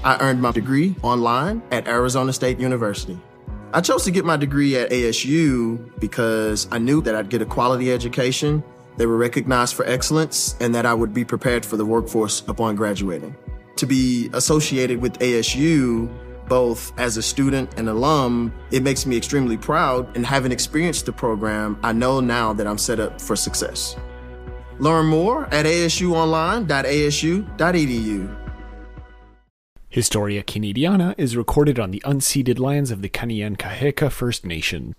I earned my degree online at Arizona State University. I chose to get my degree at ASU because I knew that I'd get a quality education, they were recognized for excellence, and that I would be prepared for the workforce upon graduating. To be associated with ASU, both as a student and alum, it makes me extremely proud, and having experienced the program, I know now that I'm set up for success. Learn more at asuonline.asu.edu. Historia Canadiana is recorded on the unceded lands of the Kanien'kehá:ka First Nation.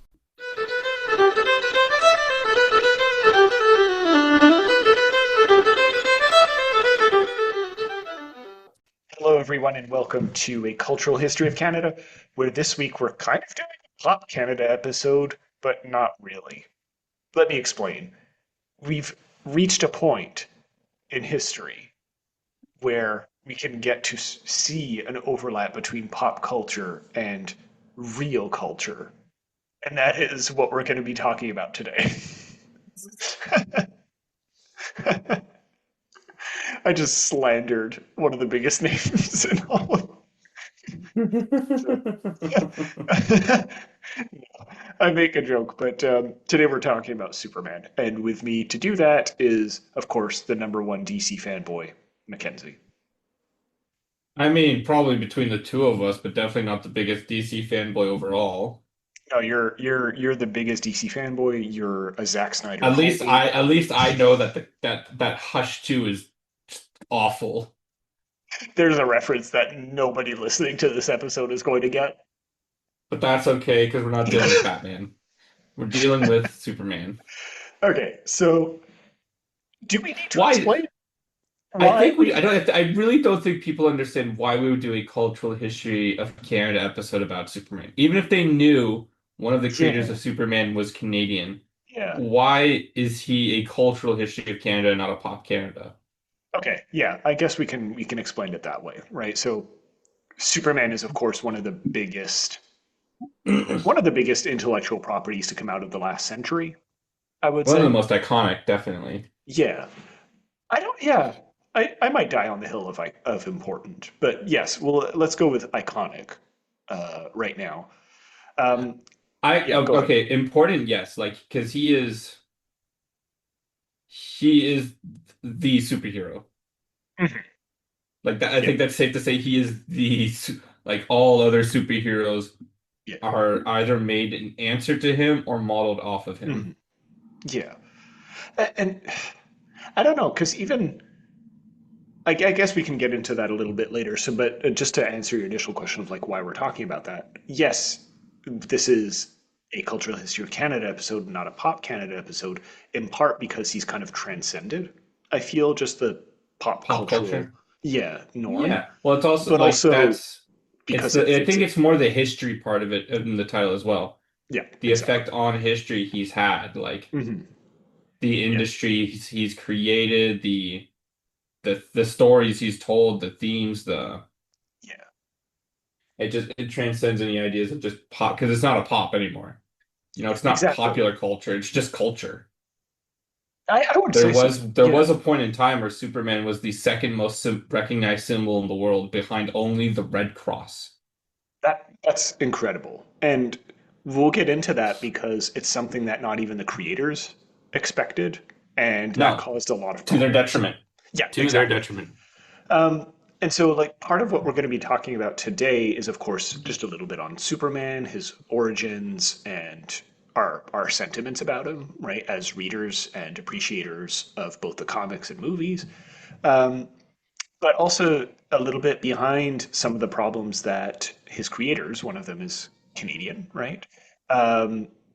Hello, everyone, and welcome to A Cultural History of Canada, where this week we're kind of doing a Pop Canada episode, but not really. Let me explain. We've reached a point in history where we can get to see an overlap between pop culture and real culture. And that is what we're going to be talking about today. I just slandered one of the biggest names in all of I make a joke, but today we're talking about Superman. And with me to do that is, of course, the number one DC fanboy, Mackenzie. I mean, probably between the two of us, but definitely not the biggest DC fanboy overall. No, you're the biggest DC fanboy. You're a Zack Snyder. At least I know that that Hush 2 is awful. There's a reference that nobody listening to this episode is going to get. But that's okay because we're not dealing with Batman. We're dealing with Superman. Okay, so do we need to explain? I really don't think people understand why we would do a cultural history of Canada episode about Superman. Even if they knew one of the creators of Superman was Canadian. Yeah. Why is he a cultural history of Canada and not a pop Canada? Okay, yeah, I guess we can explain it that way, right? So Superman is, of course, one of the biggest intellectual properties to come out of the last century, I would say. One of the most iconic, definitely. Yeah. I might die on the hill of important, but yes, well, let's go with iconic right now. Okay, important, yes, like because he is the superhero. Mm-hmm. Like that, I think that's safe to say he is like all other superheroes are either made in answer to him or modeled off of him. Mm-hmm. Yeah, and I don't know because even. I guess we can get into that a little bit later. So, but just to answer your initial question of like why we're talking about that, yes, this is a cultural history of Canada episode, not a pop Canada episode, in part because he's kind of transcended. I feel just the pop culture. Norm. Yeah, well, it's also but like also that's because I think it's more the history part of it in the title as well. Yeah, the effect on history he's had, like the industry he's created, the stories he's told, the themes, it transcends any ideas of just pop because it's not a pop anymore. It's not popular culture; it's just culture. I would say there was a point in time where Superman was the second most recognized symbol in the world, behind only the Red Cross. That's incredible, and we'll get into that because it's something that not even the creators expected, and that caused a lot of problems. To their detriment. Yeah, to their detriment. And so, like, part of what we're going to be talking about today is, of course, just a little bit on Superman, his origins, and our sentiments about him, right, as readers and appreciators of both the comics and movies. But also a little bit behind some of the problems that his creators, one of them is Canadian, right?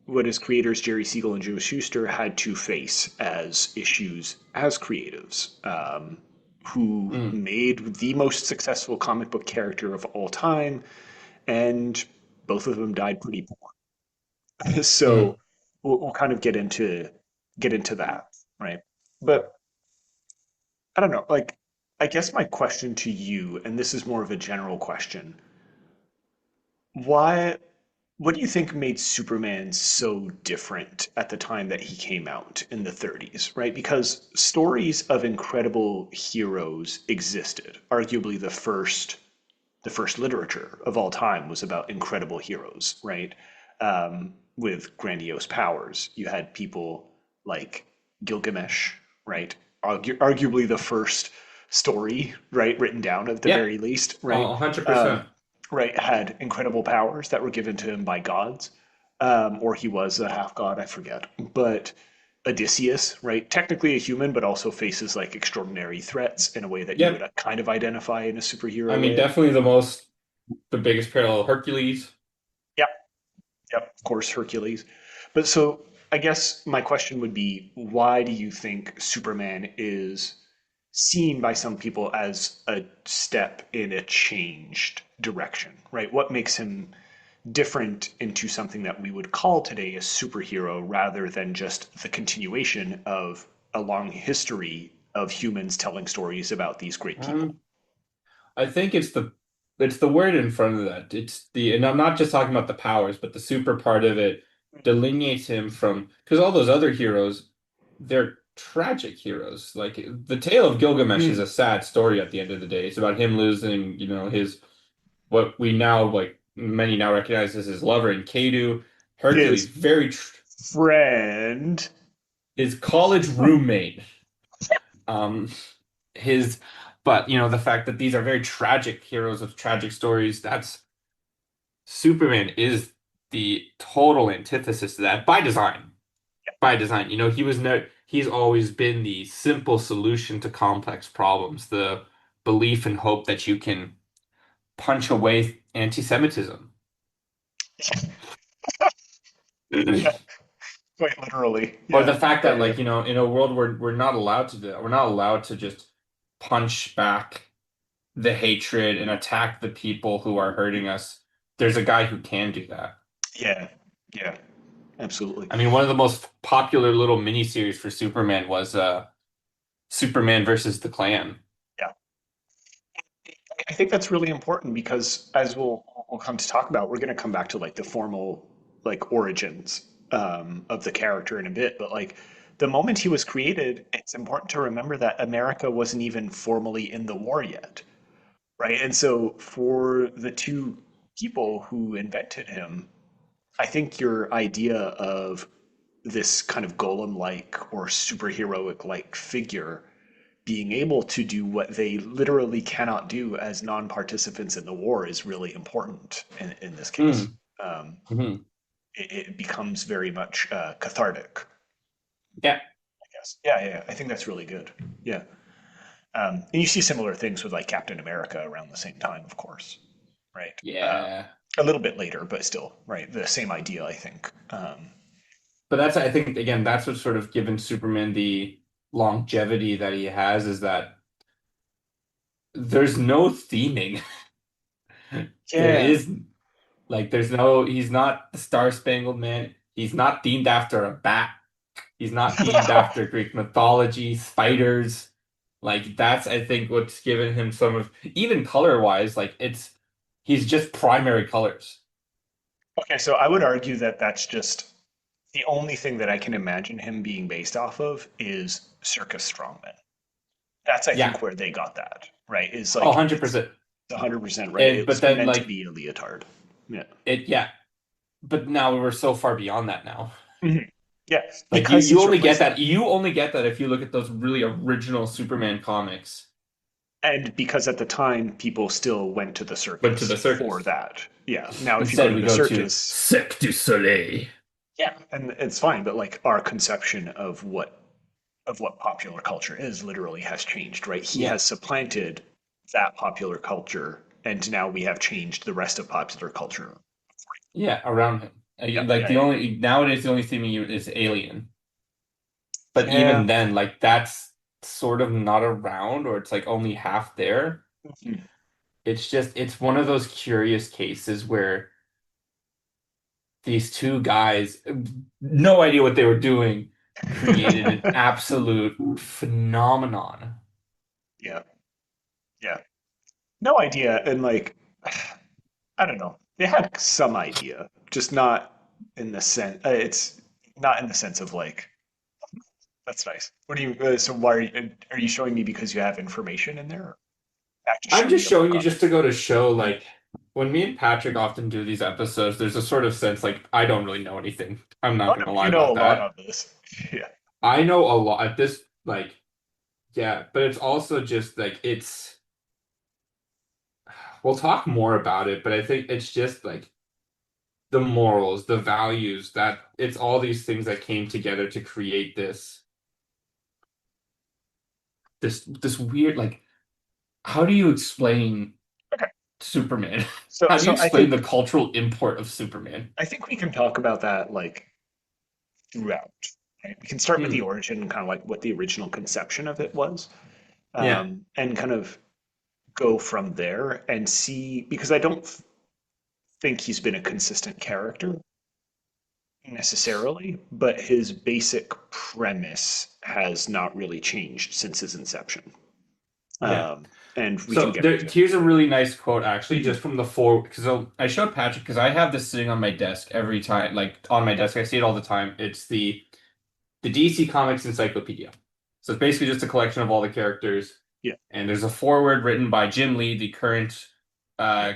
What his creators, Jerry Siegel and Joe Shuster, had to face as issues as creatives, who made the most successful comic book character of all time, and both of them died pretty poor. So we'll kind of get into that, right? But I don't know, like, I guess my question to you, and this is more of a general question, what do you think made Superman so different at the time that he came out in the 30s, right? Because stories of incredible heroes existed. Arguably the first the first literature of all time was about incredible heroes, right? With grandiose powers. You had people like Gilgamesh, right? Arguably the first story, right, written down at the Yeah, very least, right? 100%. Right, had incredible powers that were given to him by gods, or he was a half god, I forget. But Odysseus, right, technically a human, but also faces like extraordinary threats in a way that you would Yep. kind of identify in a I superhero mean, way. definitely the biggest parallel, Hercules. Yep, yep, of course, Hercules. But so I guess my question would be, why do you think Superman is seen by some people as a step in a changed direction, right? What makes him different into something that we would call today a superhero rather than just the continuation of a long history of humans telling stories about these great people? Um, I think it's the word in front of that. And I'm not just talking about the powers, but the super part of it delineates him from because all those other heroes, they're tragic heroes. Like the tale of Gilgamesh is Mm, a sad story at the end of the day. It's about him losing, his what we now like many now recognize as his lover in Kadu. Hercules, his very friend. his college roommate. Um, his but the fact that these are very tragic heroes of tragic stories, that's Superman is the total antithesis to that by design. By design. He's always been the simple solution to complex problems, the belief and hope that you can punch away anti-Semitism. Yeah, quite literally. Or Yeah, the fact yeah, that yeah. in a world where we're not allowed to do that, we're not allowed to just punch back the hatred and attack the people who are hurting us. There's a guy who can do that. Yeah, yeah, absolutely. I mean, one of the most popular little miniseries for Superman was Superman versus the Klan. Yeah. I think that's really important because as we'll come to talk about, we're going to come back to like the formal like origins of the character in a bit. But like the moment he was created, it's important to remember that America wasn't even formally in the war yet, right? And so for the two people who invented him, I think your idea of this kind of golem-like or superheroic-like figure being able to do what they literally cannot do as non-participants in the war is really important in this case. Mm. Um, Hmm. it becomes very much cathartic, Yeah, I guess. Yeah, yeah, yeah. I think that's really good. Yeah. And you see similar things with like Captain America around the same time, of course, right? yeah. A little bit later, but still, right? The same idea, I think. But I think, again, that's what's sort of given Superman the longevity that he has is that there's no theming. There Yeah. is he's not the Star Spangled Man. He's not themed after a bat. He's not themed after Greek mythology, spiders. Like that's I think what's given him some of even color wise, he's just primary colors. Okay, so I would argue that that's just the only thing that I can imagine him being based off of is circus strongmen. That's I Yeah. think where they got that, right? Is Oh, like it's 100%. 100% right. And It but was then meant to be a leotard. Yeah. yeah. But now we're so far beyond that now. Mhm. Yeah, Like you because you he's only get replaced that them. you only get that if you look at those really original Superman comics. And because at the time people still went to the Went to circus the for circus. that. Yeah. Now if you go Instead to we the go to circus, Cirque du Soleil. yeah, and it's fine, but like our conception of what popular culture is literally has changed, right? He Yeah. has supplanted that popular culture, and now we have changed the rest of popular culture. Yeah, around him. Yeah, Like yeah, the yeah, only nowadays the only theme is Alien. But yeah. even then, like that's sort of not around, or it's like only half there. Mhm. It's one of those curious cases where these two guys, no idea what they were doing, created an absolute phenomenon. Yeah, yeah. No idea, and like, I don't know. They had some idea, just not in the sense. It's not in the sense of like. That's nice. What do you? So why are you showing me because you have information in there? Back to I'm showing just you more showing you just comics. to go to show, like, when me and Patrick often do these episodes, there's a sort of sense like I don't really know anything. I'm Oh not no, gonna lie you know a about lot that. on this. Yeah. I know a lot at this, like, yeah, but it's also just like we'll talk more about it, but I think it's just like the morals, the values, that it's all these things that came together to create this weird, like, how do you explain Okay. Superman? So How do you so explain the cultural import of Superman? I think we can talk about that like throughout. Right? We can start with the Hmm. origin, kind of like what the original conception of it was, Yeah. and kind of go from there and see because I don't think he's been a consistent character necessarily, but his basic premise has not really changed since his inception. Yeah. And we can So get there, into it. here's a really nice quote, actually, Mhm. just from the four. Because I showed Patrick because I have this sitting on my desk every time, like on my desk. I see it all the time. It's the DC Comics Encyclopedia. So it's basically just a collection of all the characters. Yeah, And there's a foreword written by Jim Lee, the current uh,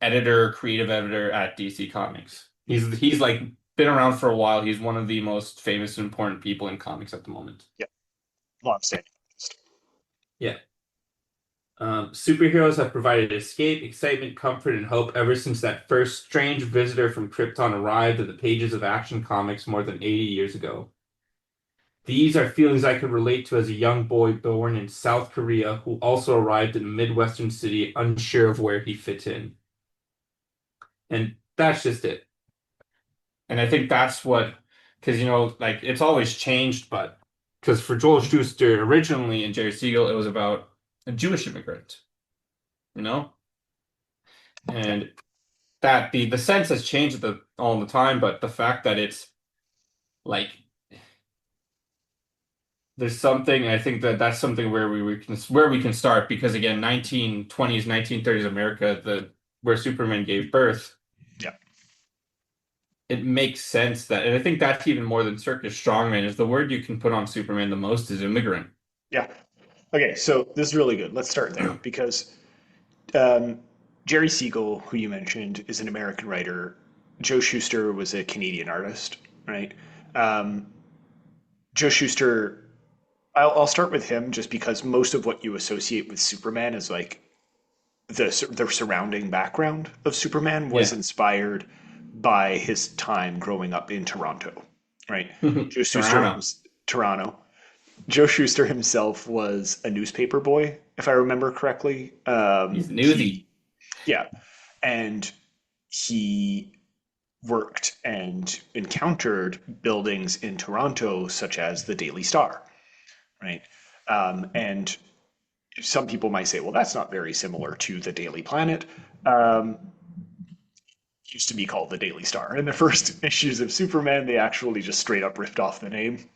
editor, creative editor at DC Comics. He's like been around for a while. He's one of the most famous and important people in comics at the moment. yeah, long standing. Yeah. Superheroes have provided escape, excitement, comfort, and hope ever since that first strange visitor from Krypton arrived at the pages of Action Comics more than 80 years ago. These are feelings I could relate to as a young boy born in South Korea who also arrived in a Midwestern city unsure of where he fit in. And that's just it. And I think that's what, because, like, it's always changed, but because for Joel Schuster originally and Jerry Siegel, it was about a Jewish immigrant, you know? Yeah, And that the sense has changed all the time, but the fact that it's like there's something, I think that that's something where we can start because again, 1920s, 1930s America, the where Superman gave birth, yeah, it makes sense that, and I think that's even more than circus strongman is the word you can put on Superman the most is immigrant. yeah. Okay, so this is really good. Let's start there because um, Jerry Siegel, who you mentioned, is an American writer. Joe Shuster was a Canadian artist, right? Um, Joe Shuster, I'll start with him just because most of what you associate with Superman is like the surrounding background of Superman was Yeah. inspired by his time growing up in Toronto, right? Joe Shuster, Toronto. Toronto. Joe Shuster himself was a newspaper boy, if I remember correctly. He's newsy. He, yeah, and he worked and encountered buildings in Toronto, such as the Daily Star, right? And some people might say, well, that's not very similar to the Daily Planet. Um, used to be called the Daily Star. In the first issues of Superman, they actually just straight up ripped off the name.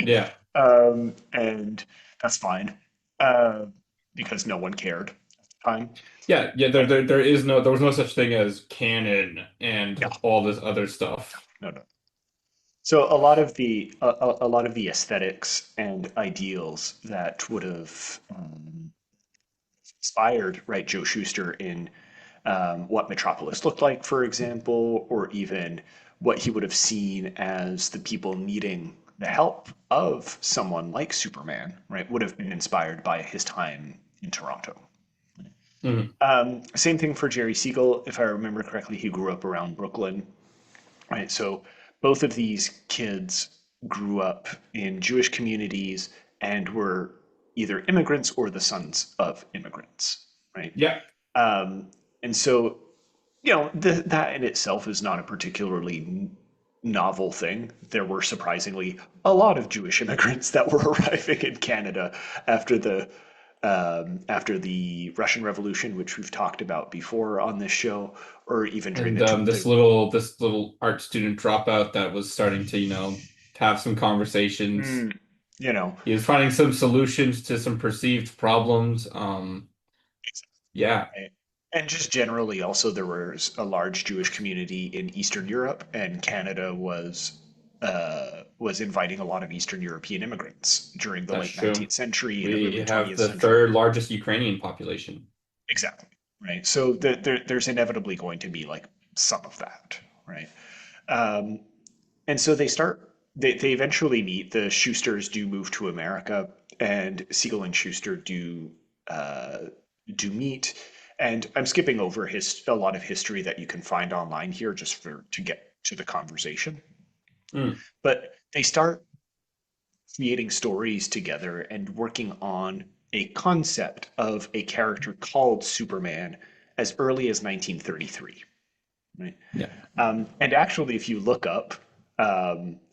Yeah. And that's fine uh, because no one cared at the time. Yeah, yeah, there was no such thing as canon and Yeah, all this other stuff. no, no. So a lot of the aesthetics and ideals that would have inspired, right, Joe Shuster in what Metropolis looked like, for example, or even what he would have seen as the people needing the help of someone like Superman, right, would have been inspired by his time in Toronto. Mhm. Same thing for Jerry Siegel. If I remember correctly, he grew up around Brooklyn, right? So both of these kids grew up in Jewish communities and were either immigrants or the sons of immigrants, right? Yeah. Um, and so, that in itself is not a particularly novel thing. There were surprisingly a lot of Jewish immigrants that were arriving in Canada after the Russian Revolution, which we've talked about before on this show, or even during And the this little art student dropout that was starting to, have some conversations. mm, you know, He was finding some solutions to some perceived problems. Yeah. right? And just generally, also there was a large Jewish community in Eastern Europe, and Canada was was inviting a lot of Eastern European immigrants during the That's late true. 19th century and We early have 20th the century. third largest Ukrainian population. Exactly. Right. So there's inevitably going to be like some of that. Right. Um, and so they eventually meet. The Schusters do move to America, and Siegel and Schuster uh, do meet. And I'm skipping over a lot of history that you can find online here just to get to the conversation. Mm. But they start creating stories together and working on a concept of a character called Superman as early as 1933. Right? Yeah. And actually, if you look up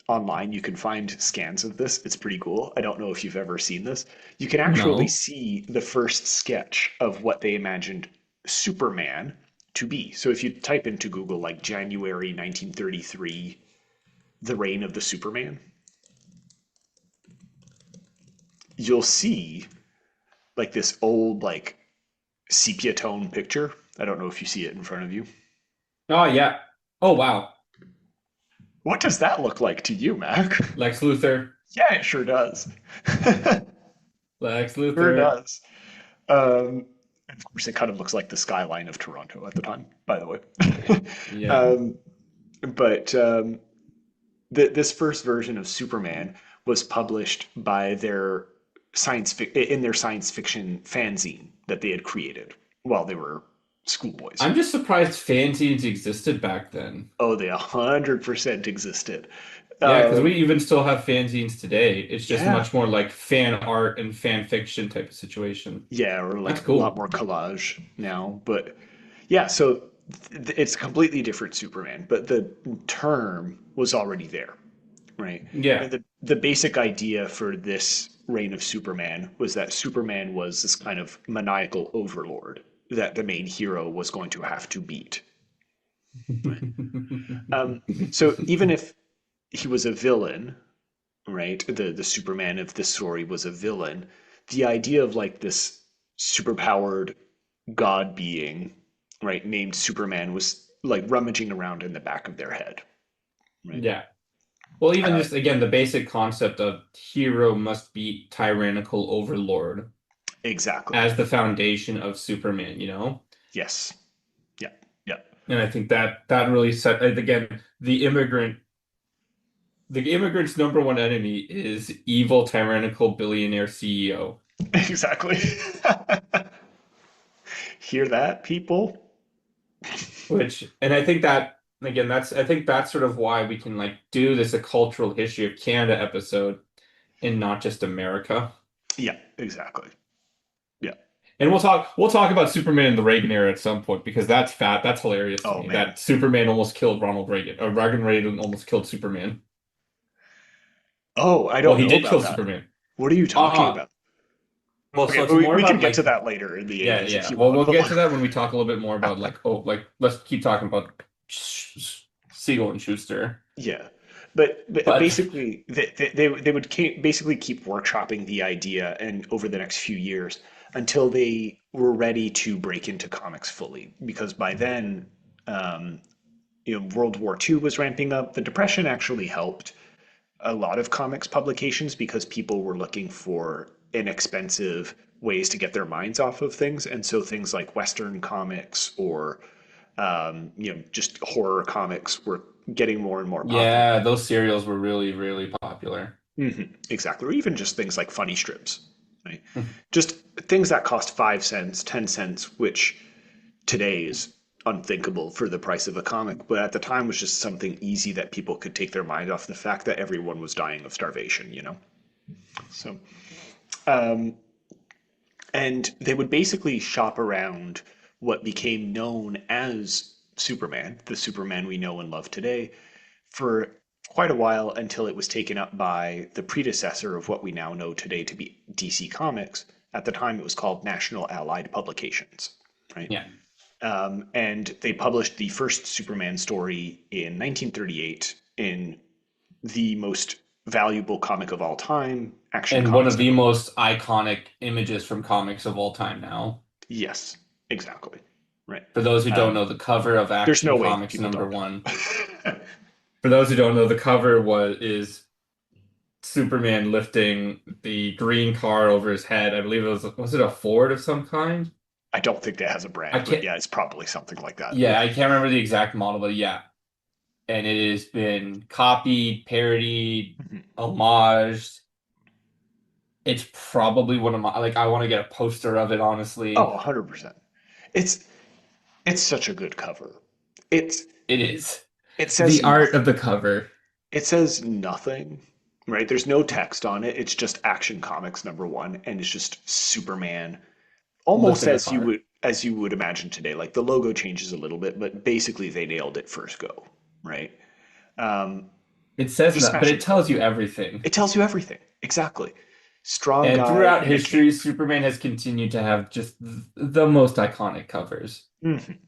online, you can find scans of this. It's pretty cool. I don't know if you've ever seen this. You can actually No. see the first sketch of what they imagined Superman to be. So if you type into Google like January 1933, the reign of the Superman, you'll see like this old like sepia tone picture. I don't know if you see it in front of you. Oh yeah. Oh wow. What does that look like to you, Mac? Lex Luthor. Yeah, it sure does. Lex Sure Luthor. does. And of course, it kind of looks like the skyline of Toronto at the time, by the way. Yeah. um, but this first version of Superman was published by in their science fiction fanzine that they had created while they were schoolboys. I'm just surprised fanzines existed back then. Oh, they 100% existed. Yeah, because we Um, even still have fanzines today. It's just yeah, much more like fan art and fan fiction type of situation. yeah, or That's like a lot cool. more collage now. But yeah, so it's a completely different Superman, but the term was already there, right? Yeah. And the basic idea for this reign of Superman was that Superman was this kind of maniacal overlord that the main hero was going to have to beat. Right? So even if he was a villain, right? The Superman of this story was a villain. The idea of like this superpowered god being, right, named Superman was like rummaging around in the back of their head, right? Yeah. Well, even Uh, just again, the basic concept of hero must be tyrannical overlord exactly. as the foundation of Superman, you know? Yes. Yeah. Yeah. And I think that really set again, the immigrant's number one enemy is evil tyrannical billionaire CEO. Exactly. Hear that, people? And I think that again, I think that's sort of why we can like do this a cultural history of Canada episode and not just America. Yeah, exactly. Yeah. And we'll talk about Superman in the Reagan era at some point because that's hilarious to Oh me man. that Superman almost killed Ronald Reagan or Ronald Reagan almost killed Superman. Oh, I Well, don't he know did kill about that. Superman. What are you talking Uh-uh. about? Well, Okay, so it's we, more we can about get to like that later in the yeah, 80s if yeah. you Well, want. we'll But get to that when we talk a little bit more about like let's keep talking about Siegel and Schuster. yeah, but But basically they would basically keep workshopping the idea and over the next few years until they were ready to break into comics fully because by then um, World War II was ramping up. The Depression actually helped a lot of comics publications because people were looking for inexpensive ways to get their minds off of things, and so things like Western comics or just horror comics were getting more and more popular. yeah, those serials were really, really popular. Exactly. Or even just things like funny strips, right? Just things that cost 5 cents, 10 cents, which today is unthinkable for the price of a comic, but at the time was just something easy that people could take their mind off the fact that everyone was dying of starvation. So, um, and they would basically shop around what became known as Superman, the Superman we know and love today, for quite a while until it was taken up by the predecessor of what we now know today to be DC Comics. At the time, it was called National Allied Publications, right? Yeah. And they published the first Superman story in 1938 in the most valuable comic of all time, Action And one Comics of the number. most iconic images from comics of all time now. Yes, exactly. Right. For those who don't Um, know, the cover of there's Action no way Comics people number don't one. know. For those who don't know, the cover is Superman lifting the green car over his head. I believe was it a Ford of some kind? I don't think that has a I brand, but can't yeah, it's probably something like that. yeah, I can't remember the exact model, but yeah. And it has been copied, parodied, Mhm. homaged. It's probably one of my like I want to get a poster of it, Oh, honestly. 100%. It's it's such a good cover. It's It is. it The says art nothing. of the cover. It says nothing, right? There's no text on it. It's just Action Comics #1, and it's just Superman, almost Lifting a car. as you would imagine today. Like the logo changes a little bit, but basically they nailed it first go, right? Um, It says just that, but smashing it it. tells you everything. It tells you everything. Exactly. Strong And guy throughout in a history, cape. Superman has continued to have just the most iconic covers. Mhm.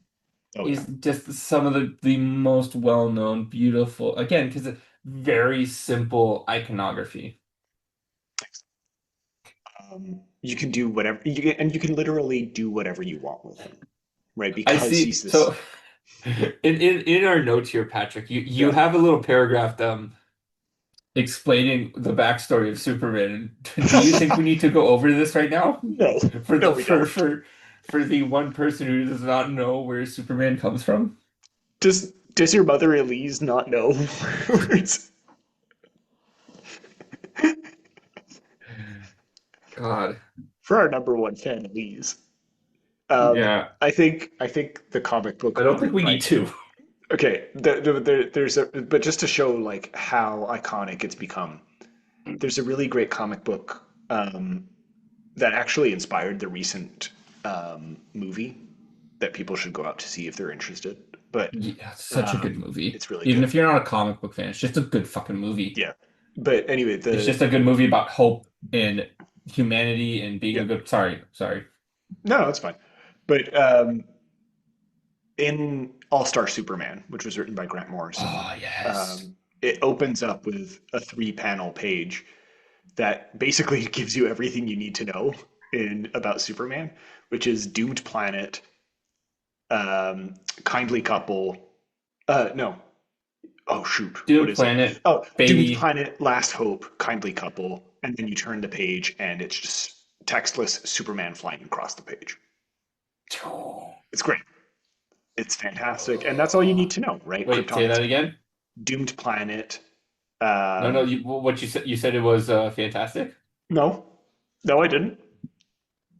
Oh yeah. He's just some of the most well-known, beautiful, again, because it's very simple iconography. You can do whatever and you can literally do whatever you want with him, right? I Because see. he's this. So in our notes here, Patrick, you Yeah. have a little paragraph explaining the backstory of Superman. Do you think we need to go over this right now? No, For no, the we don't. for the one person who does not know where Superman comes from? Does your mother Elise not know? where it's- God. For our #1 fan, Elise. Yeah. I think the comic I book don't think we need right. to. Okay, there's a but just to show like how iconic it's become. There's a really great comic book that actually inspired the recent movie that people should go out to see if they're interested. But Yeah, it's such a good it's movie. really Even good. if you're not a comic book fan, it's just a good fucking movie. Yeah. But anyway, It's just a good movie about hope and humanity and being yeah. a good. Sorry. No, it's fine. But in All Star Superman, which was written by Grant Morrison, Oh, yes. it opens up with a three-panel page that basically gives you everything you need to know in about Superman, which is doomed planet, um, kindly couple. No. Oh shoot, what Doom is it? Planet, Oh, doomed baby. planet, last hope, kindly couple, and then you turn the page and it's just textless Superman flying across the page. It's great. It's fantastic, and that's all you need to know, right? Wait, say Krypton is that again? doomed planet. No, Um, what you said it was fantastic? no, no, I didn't.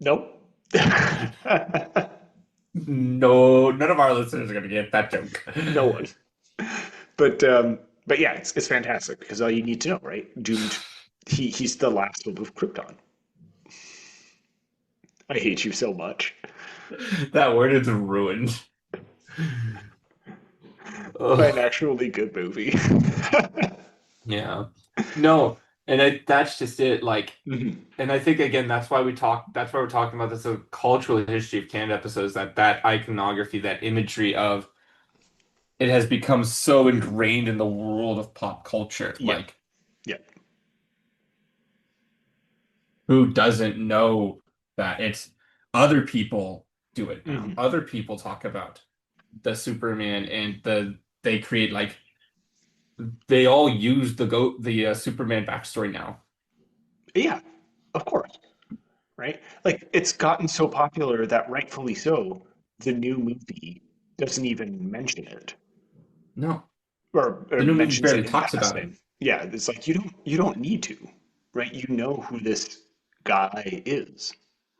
Nope. No, none of our listeners are gonna get that joke. No one. But but yeah, it's fantastic because all you need to know, right? Doomed. He's the last hope of Krypton. I hate you so much. That word is ruined. By an Ugh. actually good movie. Yeah. No, and that's just it. Like, Mhm. and I think again, that's why we talk. That's why we're talking about this cultural history of Canada episodes. That iconography, that imagery of it has become so ingrained in the world of pop culture. Yeah, Like, yeah. who doesn't know that it's other people do it now? Hmm. Other people talk about the Superman and they create like they all use the Superman backstory now. Yeah, of course. Right? Like it's gotten so popular that rightfully so, the new movie doesn't even mention it. No, Or the new movie mentions barely it in talks about it. passing. Yeah, it's like you don't need to, right? You know who this guy is,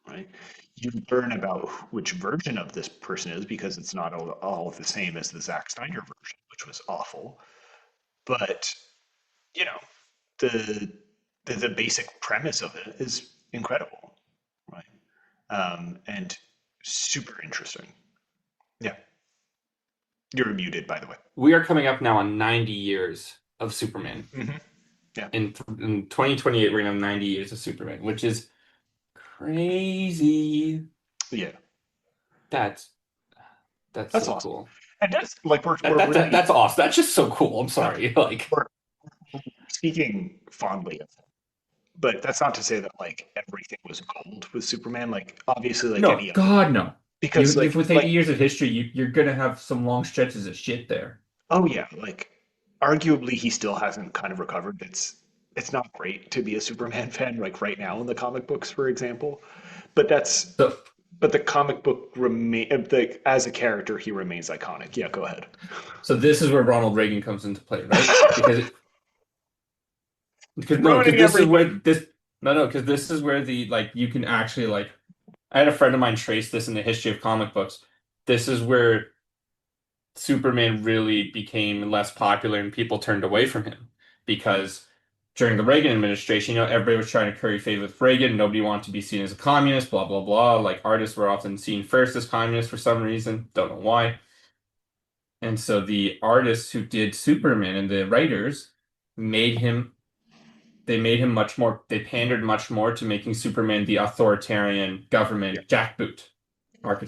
right? You learn about which version of this person is because it's not all the same as the Zack Snyder version, which was awful. But you know, the the basic premise of it is incredible, right? And super interesting. Yeah, you're muted, by the way. We are coming up now on 90 years of Superman. Hmm. Yeah, In 2028, we're gonna have 90 years of Superman, which is crazy. yeah, That's that's that's so awesome. cool. And that's like That, we're that, that really that's awesome. That's just so cool. I'm sorry. Like, we're speaking fondly of him, but that's not to say that like everything was gold with Superman. Like obviously, like no, any other, God, no. because With 80 years of history, you're gonna have some long stretches of shit there. oh yeah, like arguably he still hasn't kind of recovered. It's not great to be a Superman fan like right now in the comic books, for example. But that's So but the comic book remain like as a character he remains iconic. Yeah, go ahead. so this is where Ronald Reagan comes into play, right? Because no, because Ruining this is where everything. this no no because this is where the like you can actually like I had a friend of mine trace this in the history of comic books. This is where Superman really became less popular and people turned away from him because during the Reagan administration, everybody was trying to curry favor with Reagan. Nobody wanted to be seen as a communist, blah, blah, blah. Like artists were often seen first as communists for some reason. Don't know why. And so the artists who did Superman and the writers made him, they made him much more, they pandered much more to making Superman the authoritarian Yeah, government jackboot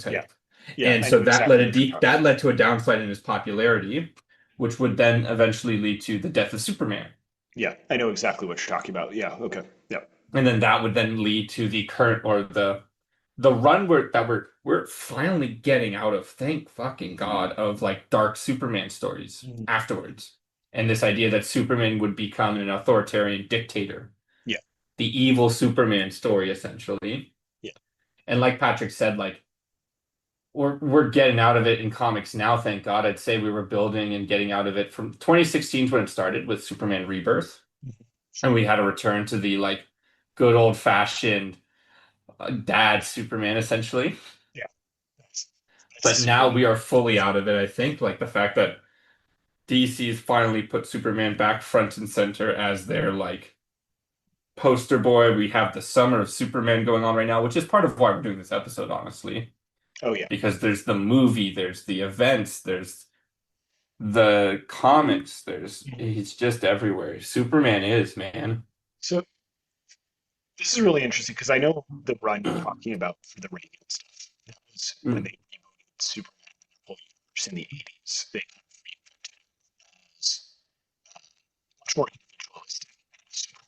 yeah, archetype. yeah. And I so know exactly what you're talking that about. led to a downslide in his popularity, which would then eventually lead to the death of Superman. Yeah, I know exactly what you're talking about. Yeah, okay. Yeah. And then that would then lead to the current or the run that we're finally getting out of, thank fucking God, of like dark Superman stories Mhm. afterwards. And this idea that Superman would become an authoritarian dictator. Yeah, The evil Superman story, essentially. yeah. And like Patrick said, like we're getting out of it in comics now, thank God. I'd say we were building and getting out of it from 2016 when it started with Superman Rebirth. Mhm. And we had a return to the like good old fashioned dad Superman essentially. Yeah. That's, But that's now really we are fully out of it, I think. Like the fact that DC's finally put Superman back front and center as their like poster boy. We have the summer of Superman going on right now, which is part of why we're doing this episode, honestly. oh yeah. Because there's the movie, there's the events, there's the comics, there's Mhm. it's just everywhere. Superman is, man. So this is really interesting because I know the run you're talking about for the Reagan stuff. That was when Mm. they rebooted Superman and the whole universe in the 80s. They kind of reinvented it as much more individualistic. Superman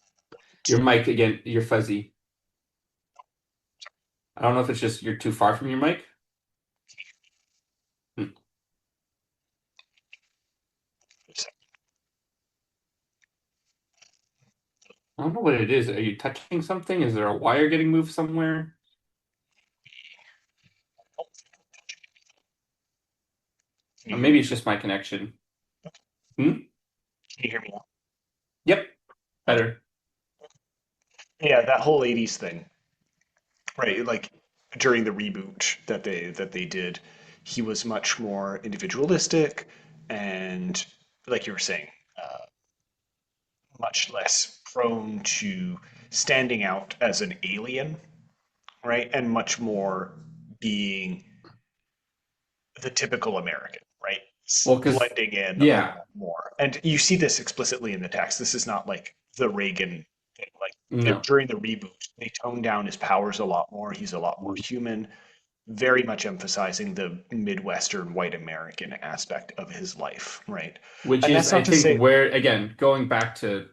Your wanted to, mic again, you're fuzzy. I don't know if it's just you're too far from your mic. Hmm. I don't know what it is. Are you touching something? Is there a wire getting moved somewhere? can Or you hear maybe me it's now? just my connection. Hmm? Can you hear me now? Yep. Okay. Better. Yeah, that whole 80s thing, right? Like during the reboot that they did, he was much more individualistic and like you were saying, uh, much less prone to standing out as an alien, right? And much more being the typical American, right? Well, because Blending in a yeah, lot more. And you see this explicitly in the text. This is not like the Reagan thing. Like no. during the reboot, they tone down his powers a lot more. He's a lot more human, very much emphasizing the Midwestern white American aspect of his life, right? Which And is, that's I not to think, say where again, going back to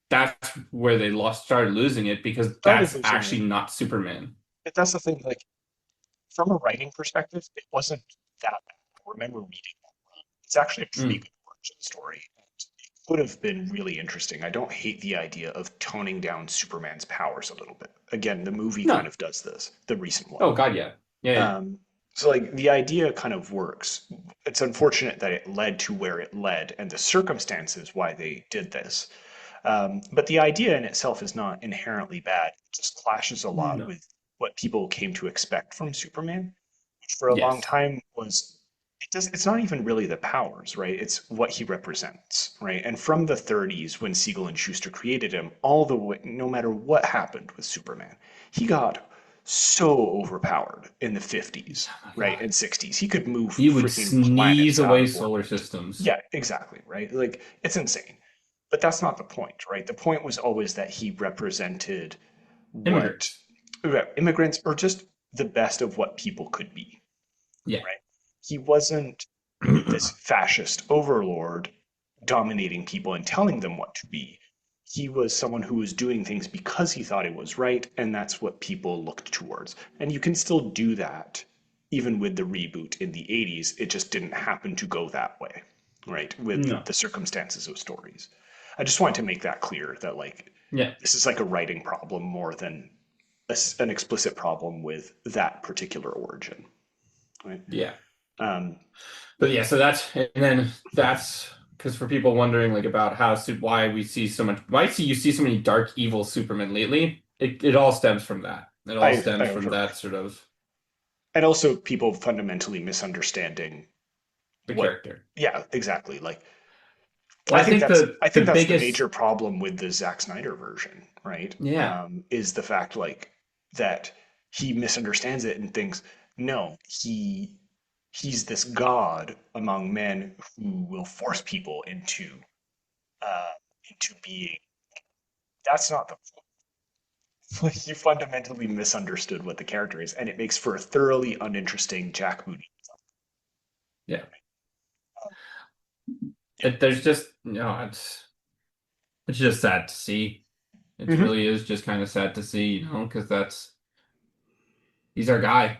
that's where they started losing it because started that's losing it. actually not Superman. But that's the thing, like from a writing perspective, it wasn't that bad. I remember reading that run. It's actually a pretty Mm. good origin story. And it could have been really interesting. I don't hate the idea of toning down Superman's powers a little bit. Again, the movie kind No. of does this, the recent one. Oh God, yeah. Yeah, yeah. So like the idea kind of works. It's unfortunate that it led to where it led and the circumstances why they did this. But the idea in itself is not inherently bad. It just clashes a lot No. with what people came to expect from Superman, which for a long Yes. time was it's not even really the powers, right? It's what he represents, right? And from the 30s when Siegel and Schuster created him, all the way, no matter what happened with Superman, he got so overpowered in the 50s, Oh my right? God. And 60s. He could move He would freaking planets sneeze out away of solar orbit. systems. Yeah, exactly, right? Like it's insane. But that's not the point, right? The point was always that he represented what Immigrants. immigrants or just the best of what people could be, Yeah. right? He wasn't this fascist overlord dominating people and telling them what to be. He was someone who was doing things because he thought it was right, and that's what people looked towards. And you can still do that even with the reboot in the 80s. It just didn't happen to go that way, right? With No. the circumstances of stories. I just wanted to make that clear that like Yeah. this is like a writing problem more than an explicit problem with that particular origin, right? Yeah. Um, But yeah, so that's because for people wondering like about why we see so much, you see so many dark, evil Supermen lately, it all stems from that. It all I stems from overlook. that sort of And also people fundamentally misunderstanding the what. character. Yeah, exactly. Like Well, I think I the think that's the biggest, major problem with the Zack Snyder version, right? yeah, Is the fact like that he misunderstands it and thinks, no, he's this god among men who will force people uh, into being. That's not the point. You fundamentally misunderstood what the character is, and it makes for a thoroughly uninteresting Jack Moody. yeah. Yeah. There's just it's just sad to see. It Hmm. really is just kind of sad to see, because he's our guy.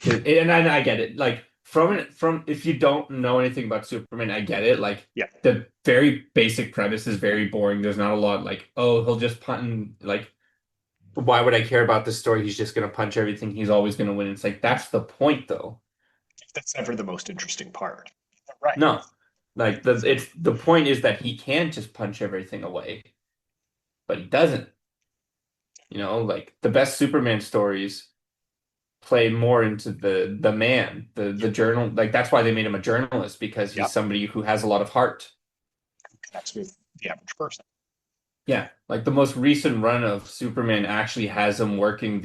And I get it. Like from if you don't know anything about Superman, I get it. Like Yeah. the very basic premise is very boring. There's not a lot like, oh, he'll just punt and like, why would I care about this story? He's just gonna punch everything. He's always gonna win. It's like that's the point, though. That's never the most interesting part. Right. No, like the point is that he can just punch everything away, but he doesn't. Like the best Superman stories play more into the man, the journal. Like that's why they made him a journalist, because Yeah. he's somebody who has a lot of heart. Connects with the average person. Yeah, like the most recent run of Superman actually has him working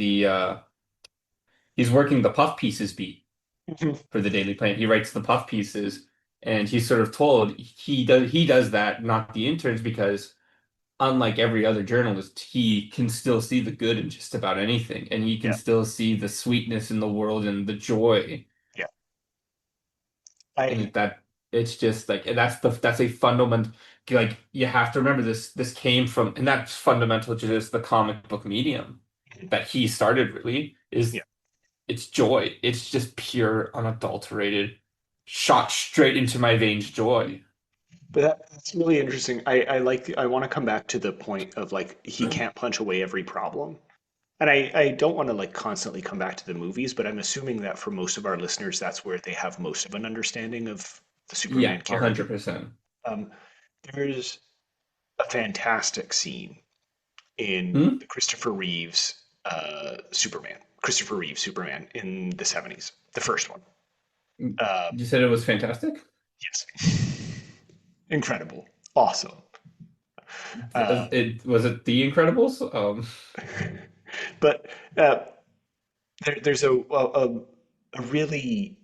he's working the puff pieces beat Mhm. for the Daily Planet. He writes the puff pieces, and he's sort of told he does that, not the interns, because unlike every other journalist, he can still see the good in just about anything, and he can Yeah. still see the sweetness in the world and the joy. Yeah. And that it's just like, and that's a fundamental, like you have to remember this came from, and that's fundamental to just the comic book medium that he started, really is Yeah. it's joy. It's just pure, unadulterated, shot straight into my veins joy. But that's really interesting. I want to come back to the point of like he can't punch away every problem. And I don't want to like constantly come back to the movies, but I'm assuming that for most of our listeners, that's where they have most of an understanding of the Yeah, Superman character. 100%. Um, there's a fantastic scene in Hmm? the Christopher Reeves Superman in the 70s, the first one. You said it was fantastic? Yes. Incredible. Awesome. Was it The Incredibles? But there's a really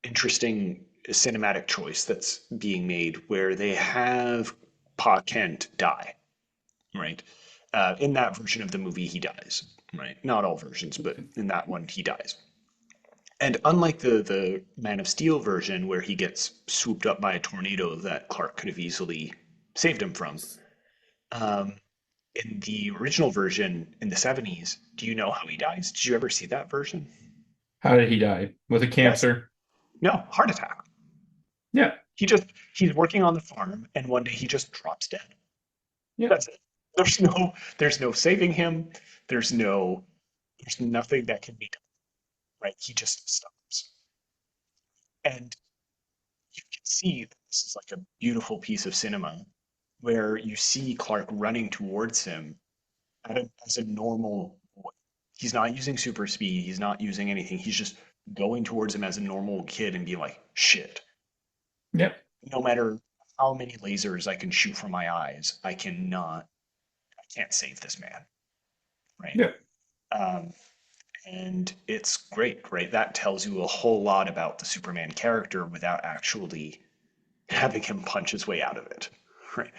interesting cinematic choice that's being made where they have Pa Kent die, right? In that version of the movie, he dies, right? Not all versions, but in that one, he dies. And unlike the Man of Steel version, where he gets swooped up by a tornado that Clark could have easily saved him from, um, in the original version in the 70s, do you know how he dies? Did you ever see that version? How did he die? With a Yes. cancer? No, heart attack. Yeah. He's working on the farm and one day he just drops dead. Yeah. That's it. There's no saving him. There's nothing that can be done. Right? He just stops. And you can see that this is like a beautiful piece of cinema where you see Clark running towards him as a normal boy. He's not using super speed. He's not using anything. He's just going towards him as a normal kid and being like, shit, Yep. no matter how many lasers I can shoot from my eyes, I can't save this man. Right. Yep. And it's great, right? That tells you a whole lot about the Superman character without actually having him punch his way out of it. Right.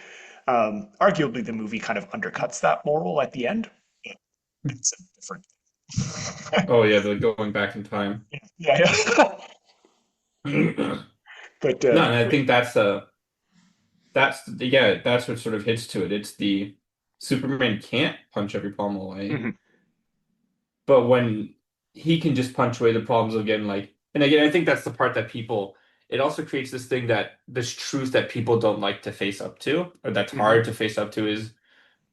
Arguably, the movie kind of undercuts that moral at the end. It's a different. Oh yeah, the going back in time. Yeah, yeah. But No, and I think that's what sort of hits to it. It's the Superman can't punch every problem away, Mhm. but when he can just punch away the problems again, like, and again, I think that's the part that people, it also creates this thing that this truth that people don't like to face up to, or that's Mhm. hard to face up to, is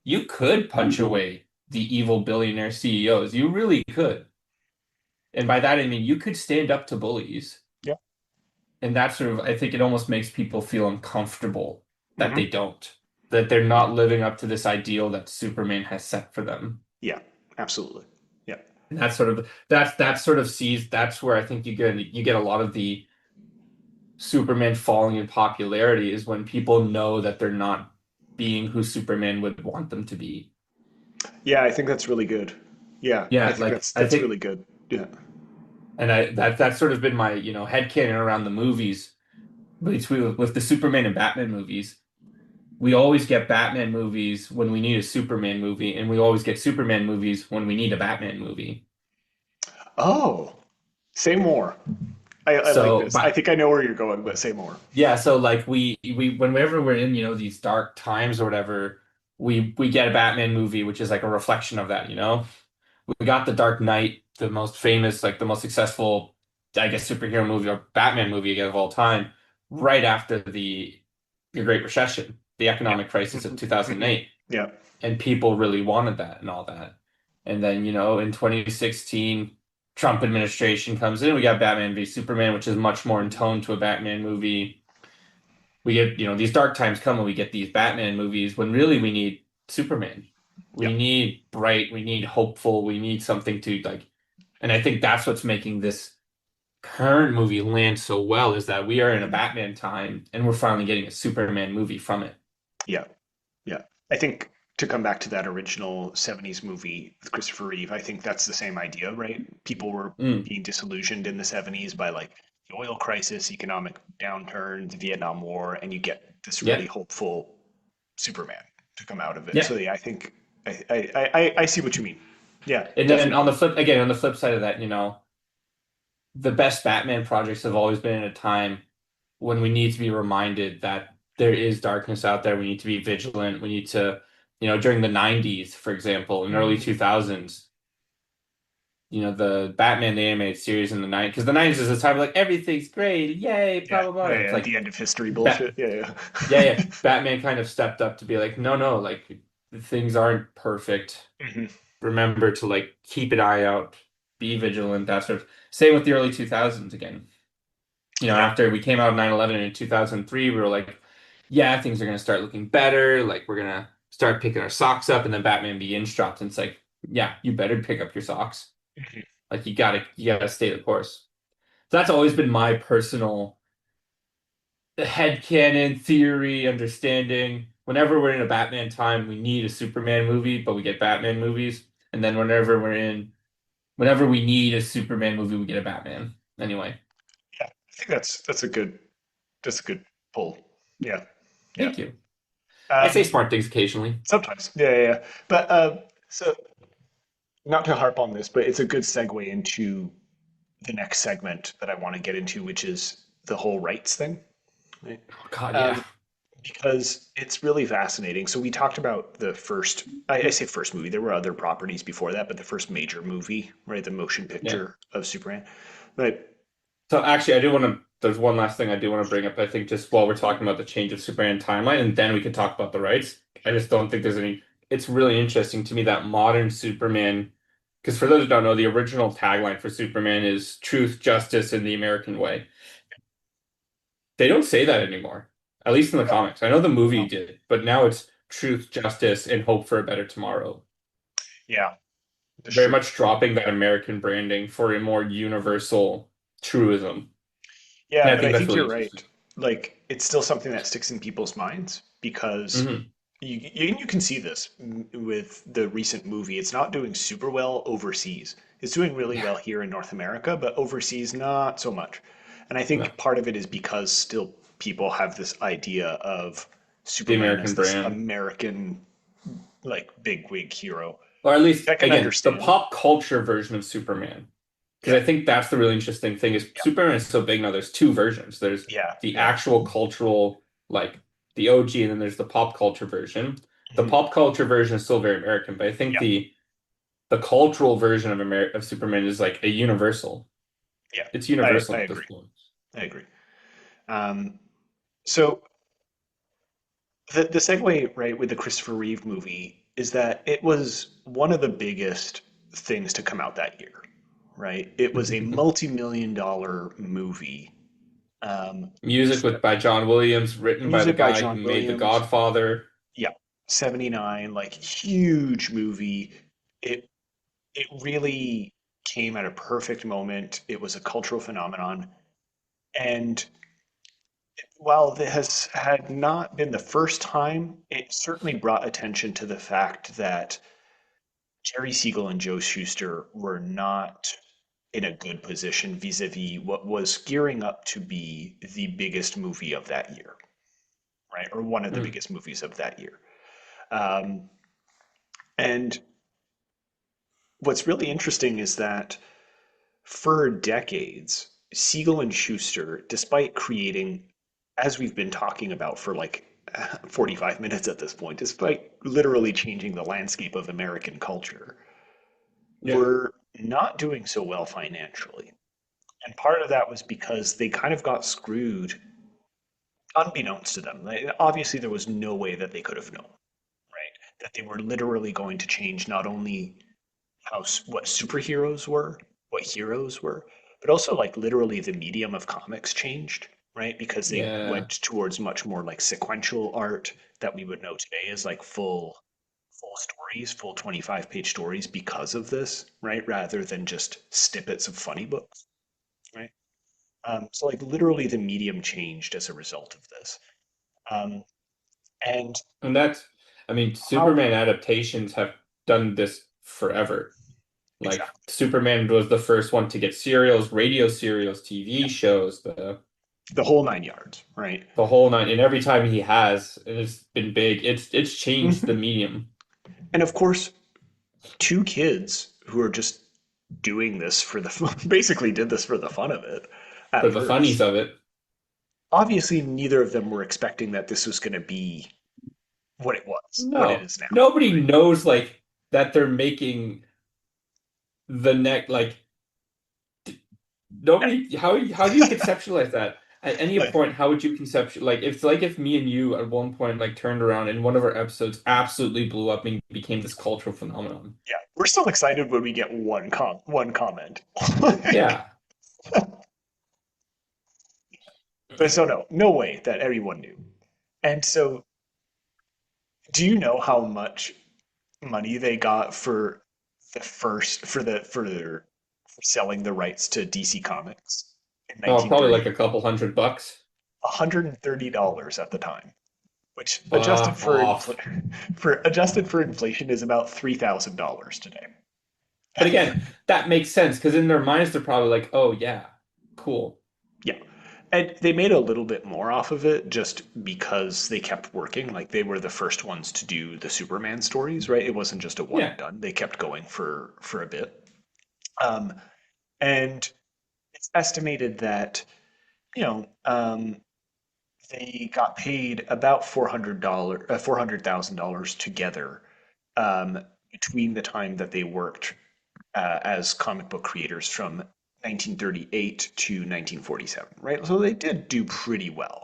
you could punch away the evil billionaire CEOs. You really could. And by that I mean you could stand up to bullies. Yeah. And that sort of, I think it almost makes people feel uncomfortable that Mhm. they don't, that they're not living up to this ideal that Superman has set for them. Yeah, absolutely. Yeah. And that's sort of that's where I think you get a lot of the Superman falling in popularity is when people know that they're not being who Superman would want them to be. Yeah, I think that's really good. Yeah, I Yeah, think like I that's think really good. Yeah. and that's sort of been my, headcanon around the movies between with the Superman and Batman movies. We always get Batman movies when we need a Superman movie, and we always get Superman movies when we need a Batman movie. Oh, say more. I like So, this. I but think I know where you're going, but say more. yeah, so like we whenever we're in, these dark times or whatever, we get a Batman movie, which is like a reflection of that. We got The Dark Knight, the most famous, like the most successful, I guess, superhero movie or Batman movie again of all time, right after the Great Recession, the economic crisis of Mhm. Mhm. 2008. Yeah. And people really wanted that and all that. And then, in 2016, Trump administration comes in. We got Batman v Superman, which is much more in tone to a Batman movie. We get, these dark times come when we get these Batman movies when really we need Superman. Yeah. We need bright, we need hopeful, we need something to like, and I think that's what's making this current movie land so well is that we are in a Batman time and we're finally getting a Superman movie from it. Yeah. Yeah. I think to come back to that original 70s movie with Christopher Reeve, I think that's the same idea, right? People were Mm, being disillusioned in the 70s by like the oil crisis, economic downturn, the Vietnam War, and you get this really yeah, hopeful Superman to come out of it. yeah. So yeah, I think I see what you mean. Yeah, And then definitely. on the flip side of that, the best Batman projects have always been in a time when we need to be reminded that there is darkness out there. We need to be vigilant. We need to, during the 90s, for example, in early Mhm. 2000s, the Batman the animated series in the 90s, because the 90s is a time of like everything's great, yay, blah Yeah, blah blah. yeah, And it's yeah, like the end of history Bat bullshit. Yeah, yeah, yeah. yeah. Batman kind of stepped up to be like, no, no, like things aren't perfect. Mhm. Remember to like keep an eye out, be vigilant, that sort of same with the early 2000s again. Yeah, After we came out of 9/11 in 2003, we were like, yeah, things are going to start looking better. Like, we're going to start picking our socks up. And then Batman Begins dropped. And it's like, yeah, you better pick up your socks. Mhm. Like, you gotta stay the course. So that's always been my personal headcanon theory, understanding. Whenever we're in a Batman time, we need a Superman movie, but we get Batman movies. And then whenever we need a Superman movie, we get a Batman. Anyway, Yeah. I think that's a good pull. Yeah, yeah. thank you. I say Um, smart things occasionally. sometimes. Yeah, yeah, yeah. But so not to harp on this, but it's a good segue into the next segment that I want to get into, which is the whole rights thing. Right? Oh, God, yeah. Um, because it's really fascinating. So we talked about the first, I say first movie. There were other properties before that, but the first major movie, right, the motion Yeah. picture of Superman. But So actually, I do want to. There's one last thing I do want to bring up. I think just while we're talking about the change of Superman timeline, and then we can talk about the rights. I just don't think there's any. It's really interesting to me that modern Superman, because for those who don't know, the original tagline for Superman is "Truth, Justice, and the American Way." They don't say that anymore, at least in the no, comics. I know the movie no, did, but now it's truth, justice, and hope for a better tomorrow. yeah, that's Very true. much dropping that American branding for a more universal truism. And Yeah, I but think I that's think really you're interesting. right. Like, it's still something that sticks in people's minds because Hmm. you can see this with the recent movie. It's not doing super well overseas. It's doing really Yeah. well here in North America, but overseas, not so much. And I No. think part of it is because still people have this idea of The Superman as American this brand. American, like, bigwig hero. Or at least, I can again, the understand. pop culture version of Superman. Because Yeah, I think that's the really interesting thing is yeah, Superman is so big now. There's two versions. There's yeah, the yeah. actual cultural, like the OG, and then there's the pop culture version. The Mhm. pop culture version is still very American, but I think Yeah, the cultural version of Superman is like a universal. yeah. It's I universal at this agree. point. I agree. Um, so the segue, right, with the Christopher Reeve movie is that it was one of the biggest things to come out that year, right? It was a multi-million dollar movie. Music with by John Williams, written by the Music by guy John who made The Williams. Godfather. Yeah, 79, like huge movie. It it really came at a perfect moment. It was a cultural phenomenon. And while this has had not been the first time, it certainly brought attention to the fact that Jerry Siegel and Joe Shuster were not in a good position vis-a-vis what was gearing up to be the biggest movie of that year, right? Or one of the Mm. biggest movies of that year. Um, and what's really interesting is that for decades, Siegel and Schuster, despite creating, as we've been talking about for like 45 minutes at this point, despite literally changing the landscape of American culture, Yeah. were not doing so well financially. And part of that was because they kind of got screwed unbeknownst to them. Obviously, there was no way that they could have known, right? That they were literally going to change not only what superheroes were, what heroes were, but also like literally the medium of comics changed, right? Because they Yeah. went towards much more like sequential art that we would know today as like full stories, full 25-page stories because of this, right? Rather than just snippets of funny books, right? So like literally the medium changed as a result of this. Um, and And that's, I mean, how Superman adaptations have done this forever. Like exactly Superman was the first one to get serials, radio serials, TV shows, the whole 9 yards, right? the whole nine. And every time he has, it's been big. It's changed the Mhm. medium And of course, two kids who are just doing this for the basically did this for the fun of it for at the funnies first. of it. Obviously, neither of them were expecting that this was going to be what it No, is now. nobody knows like that they're making the neck like nobody. How do you conceptualize that? At any Like, point, how would you conceptualize like if it's like if me and you at one point like turned around and one of our episodes absolutely blew up and became this cultural phenomenon? yeah, we're still excited when we get one comment. Like, Yeah. but so no way that everyone knew. And so, do you know how much money they got for the first for selling the rights to DC Comics in Oh, probably like 1930? a couple $100. $130 at the time, which Fuck off. adjusted for inflation is about $3,000 today. But again, that makes sense because in their minds they're probably like, "Oh yeah, cool." Yeah. And they made a little bit more off of it just because they kept working. Like they were the first ones to do the Superman stories, right? It wasn't just a one Yeah. and done. They kept going for a bit. Um, and it's estimated that, you know, they got paid about $400,000 together between the time that they worked as comic book creators from 1938 to 1947, right? So they did do pretty well,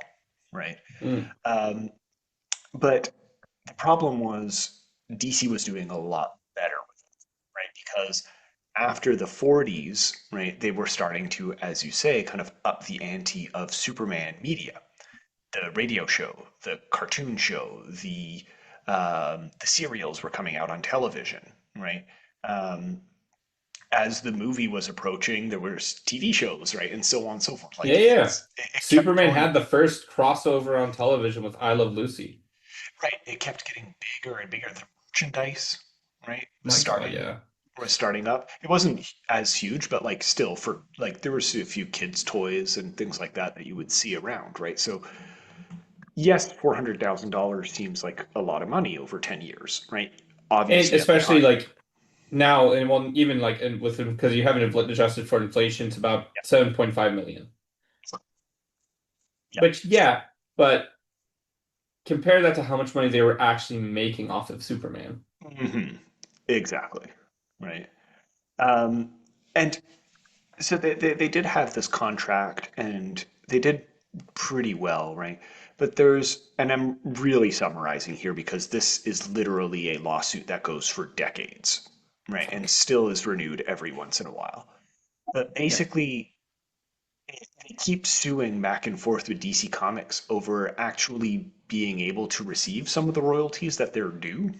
right? Mm. Um, but the problem was DC was doing a lot better with it, right? Because after the 40s, right, they were starting to, as you say, kind of up the ante of Superman media, the radio show, the cartoon show, the serials were coming out on television, right? Um, as the movie was approaching, there was TV shows, right, and so on and so forth. Yeah, Like yeah. it kept Superman going had the first crossover on television with I Love Lucy. right. It kept getting bigger and bigger. The merchandise, right, My God, yeah. was starting up. It wasn't as huge, but like still for like there was a few kids' toys and things like that that you would see around, right? So yes, $400,000 seems like a lot of money over 10 years, right? And Obviously, at the especially time, like now, and well, even like and with because you haven't adjusted for inflation, it's about yeah, 7.5 million. yeah, Which, yeah, but compare that to how much money they were actually making off of Superman. hmm exactly, right. Um, and so they did have this contract, and they did pretty well, right? But there's, and I'm really summarizing here because this is literally a lawsuit that goes for decades, right? And still is renewed every once in a while. But Yeah. basically, they keep suing back and forth with DC Comics over actually being able to receive some of the royalties that they're due,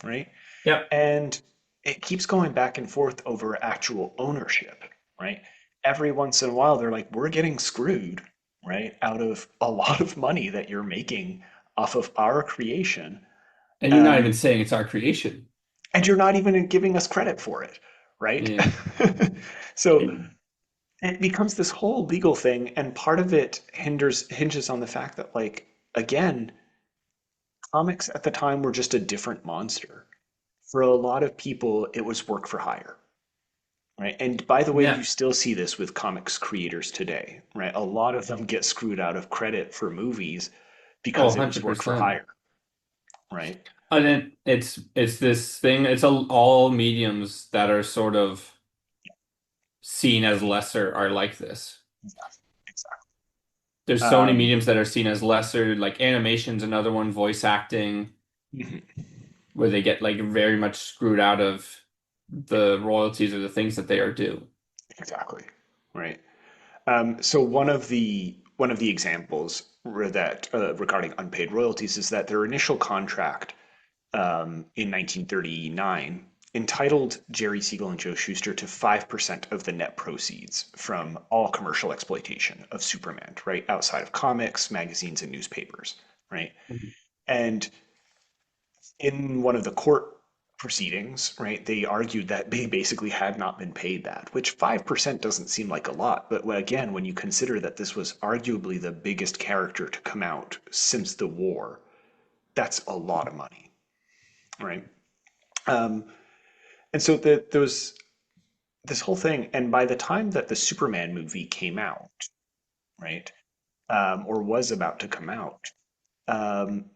right? Yep. And it keeps going back and forth over actual ownership, right? Every once in a while, they're like, we're getting screwed, right? Out of a lot of money that you're making off of our creation. And you're not even Um, saying it's our creation. and you're not even giving us credit for it, right? Yeah. So it becomes this whole legal thing, and part of it hinges on the fact that, like, again, comics at the time were just a different monster. For a lot of people, it was work for hire, right? And by the way, Yeah. you still see this with comics creators today, right? A lot of them get screwed out of credit for movies Oh, because it was work for 100%. hire, right? And then it's this thing, all mediums that are sort of seen as lesser are like this. Exactly. There's so many Um, mediums that are seen as lesser, like animation's another one, voice acting, mhm, where they get like very much screwed out of the royalties or the things that they are due. exactly, right. So one of the examples that regarding unpaid royalties is that their initial contract in 1939 entitled Jerry Siegel and Joe Shuster to 5% of the net proceeds from all commercial exploitation of Superman, right? Outside of comics, magazines, and newspapers, right? Mhm. And in one of the court proceedings, right, they argued that they basically had not been paid that, which 5% doesn't seem like a lot. But again, when you consider that this was arguably the biggest character to come out since the war, that's a lot of money, right? Um, and so there was this whole thing. And by the time that the Superman movie came out, right, or was about to come out, um,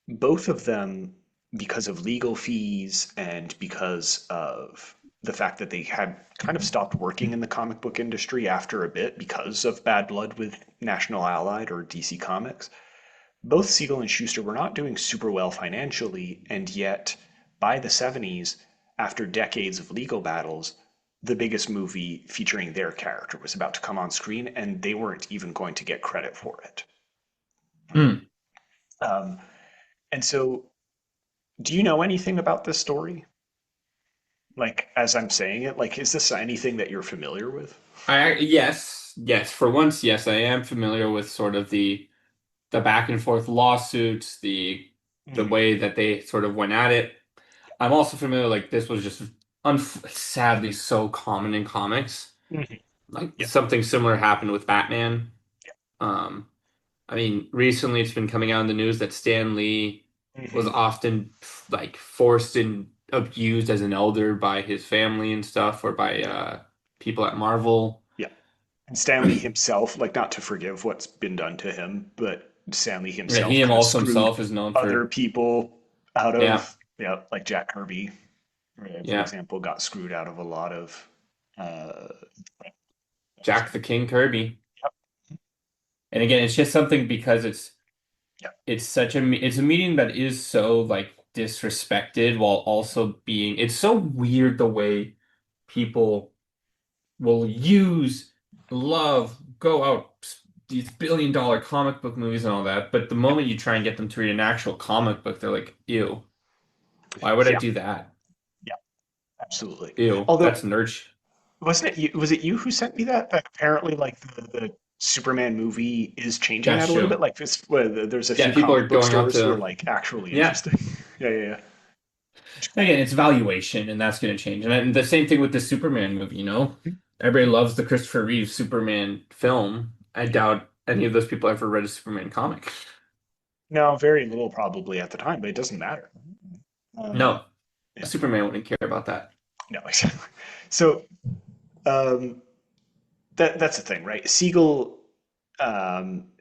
both of them, because of legal fees and because of the fact that they had kind of stopped working in the comic book industry after a bit because of bad blood with National Allied or DC Comics, both Siegel and Schuster were not doing super well financially, and yet by the 70s, after decades of legal battles, the biggest movie featuring their character was about to come on screen, and they weren't even going to get credit for it. Right? Hmm. Um, and so, do you know anything about this story? Like, as I'm saying it, like, is this anything that you're familiar with? Yes. For once, yes, I am familiar with sort of the back and forth lawsuits, the Mhm. way that they sort of went at it. I'm also familiar, like this was just sadly so common in comics. Mhm. Like Yeah. something similar happened with Batman. Um, I mean, recently it's been coming out in the news that Stan Lee was Hmm. often like forced and abused as an elder by his family and stuff, or by people at Marvel. Yeah. And Stanley himself, like, not to forgive what's been done to him, but Stanley Yeah, himself he kind of also screwed himself is known other for people out yeah, of, yeah, like Jack Kirby, for yeah, example, got screwed out of a lot of, uh, Jack the King Kirby. yep, And again, it's just something because yep, it's a medium that is so like disrespected while also being it's so weird the way people will use, love, go out these billion-dollar comic book movies and all that, but the yep, moment you try and get them to read an actual comic book, they're like, ew, why would I yeah, do that? yeah, absolutely. Ew, Although, that's nerd. was it you who sent me that? That apparently, like, the Superman movie is changing That's that a little bit. true. Like, there's a Yeah, few people are comic book going out stores who are to like actually yeah. interested. Yeah, yeah, yeah. Again, it's valuation, and that's going to change. And then the same thing with the Superman movie, you know? Everybody loves the Christopher Reeve Superman film. I doubt any of those people ever read a Superman comic. No, very little probably at the time, but it doesn't matter. Um, No, yeah, Superman wouldn't care about that. no, exactly. So um, that's the thing, right? Siegel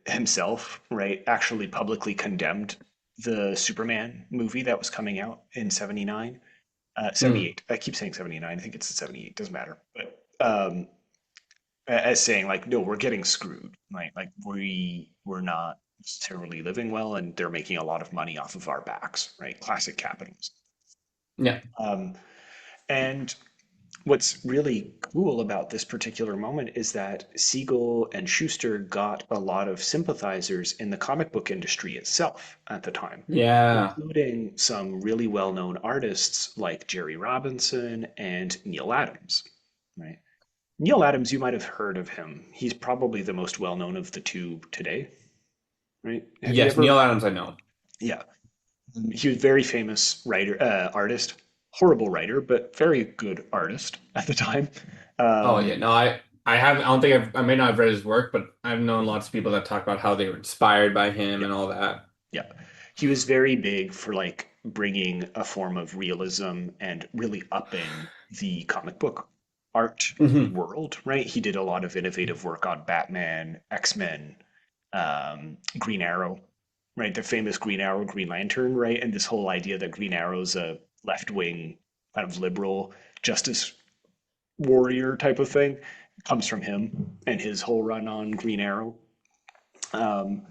himself, right, actually publicly condemned the Superman movie that was coming out in 79, Hmm. 78. I keep saying 79. I think it's 78. Doesn't matter. But as saying like, no, we're getting screwed. Like we're not necessarily living well, and they're making a lot of money off of our backs, right? Classic capitalism. Yeah. Um, and what's really cool about this particular moment is that Siegel and Schuster got a lot of sympathizers in the comic book industry itself at the time, Yeah. including some really well-known artists like Jerry Robinson and Neil Adams, right? Neil Adams, you might have heard of him. He's probably the most well-known of the two today, right? Have you Yes, ever? Neil Adams, I know. Yeah, he was a very famous writer, artist, horrible writer, but very good artist at the time. Oh yeah, Um, no, I haven't. I don't think I may not have read his work, but I've known lots of people that talk about how they were inspired by him yeah, and all that. yeah. He was very big for like bringing a form of realism and really upping the comic book art Hmm. world, right? He did a lot of innovative work on Batman, X-Men, Green Arrow, right? The famous Green Arrow, Green Lantern, right? And this whole idea that Green Arrow's a left-wing kind of liberal justice warrior type of thing comes from him and his whole run on Green Arrow. Um,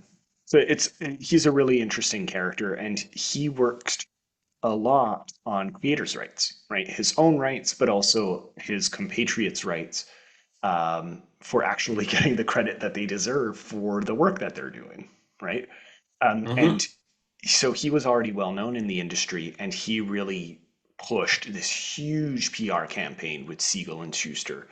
so he's a really interesting character, and he works a lot on creators' rights, right? His own rights, but also his compatriots' rights, for actually getting the credit that they deserve for the work that they're doing, right? And Hmm. so he was already well known in the industry, and he really pushed this huge PR campaign with Siegel and Schuster,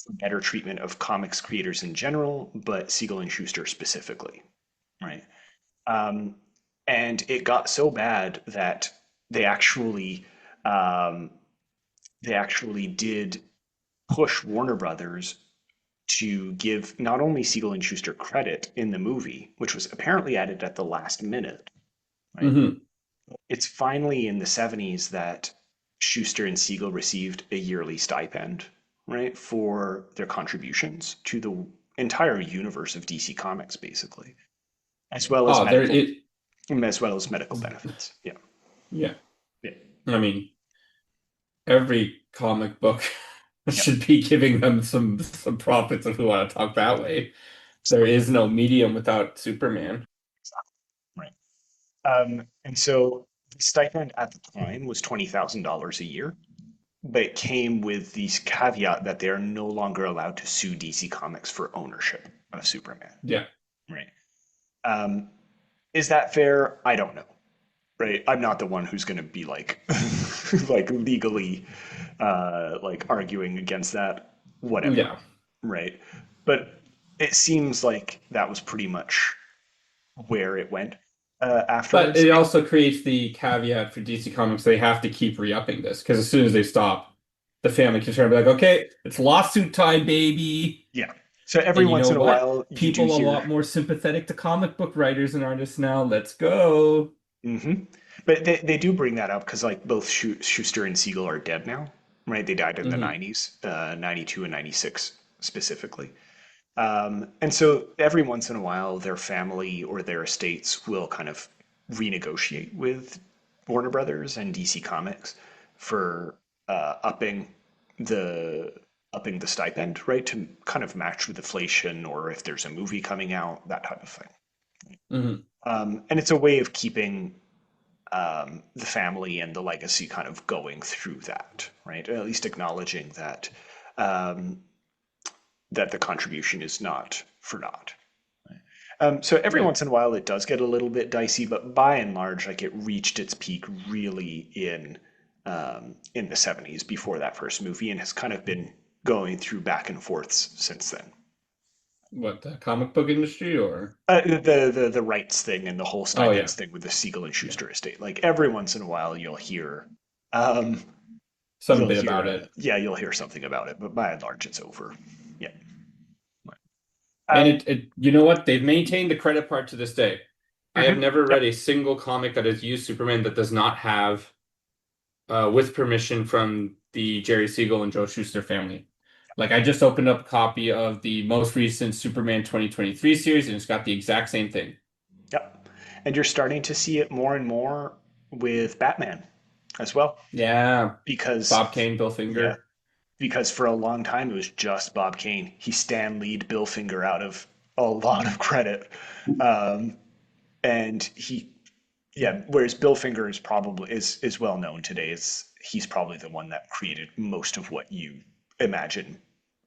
for better treatment of comics creators in general, but Siegel and Schuster specifically, right? Um, and it got so bad that they actually um, they actually did push Warner Brothers to give not only Siegel and Schuster credit in the movie, which was apparently added at the last minute, right? Hmm. It's finally in the 70s that Schuster and Siegel received a yearly stipend, right, for their contributions to the entire universe of DC Comics, basically, as well as Oh, there medical, it. as well as medical benefits. Yeah, Yeah. yeah, I mean, every comic book yeah. should be giving them some profits if we want to talk that way. There is no medium without Superman. Right. And so the stipend at the time was $20,000 a year, but it came with these caveat that they are no longer allowed to sue DC Comics for ownership of Superman. Yeah. Right. Um, is that fair? I don't know. Right. I'm not the one who's going to be like, like legally, like arguing against that. Whatever. Yeah. Right. But it seems like that was pretty much where it went But afterwards. it also creates the caveat for DC Comics they have to keep re-upping this because as soon as they stop, the family can turn and be like, okay, it's lawsuit time, baby. Yeah. So every And you once know in a what? while, you do People a hear. lot more sympathetic to comic book writers and artists now. Let's go. Hmm. But they do bring that up because like both Schuster and Siegel are dead now, right? They died in the Hmm. 90s, 92 and 96 specifically. And so every once in a while, their family or their estates will kind of renegotiate with Warner Brothers and DC Comics for upping the stipend, right, to kind of match with inflation, or if there's a movie coming out, that type of thing. Hmm. And it's a way of keeping the family and the legacy kind of going through that, right? At least acknowledging that um, that the contribution is not for naught. So every Right. once in a while, it does get a little bit dicey, but by and large, like it reached its peak really in the 70s before that first movie, and has kind of been going through back and forths since then. What, the comic book industry or? The rights thing and the whole Oh yeah. stipends thing with the Siegel and Yeah. Schuster estate. Like every once in a while, um, Some bit about it. yeah, you'll hear something about it, but by and large, it's over. Yeah. And Um, it you know what? They've maintained the credit part to this day. I have mhm, never read yep. a single comic that has used Superman that does not have with permission from the Jerry Siegel and Joe Shuster family. Like I just opened up a copy of the most recent Superman 2023 series and it's got the exact same thing. Yep. And you're starting to see it more and more with Batman as well. Yeah. Because, Bob Kane, Bill yeah, Finger. because for a long time it was just Bob Kane. He Stan Lee'd Bill Finger out of a lot of credit, um, and whereas Bill Finger is probably is well known today. He's probably the one that created most of what you imagine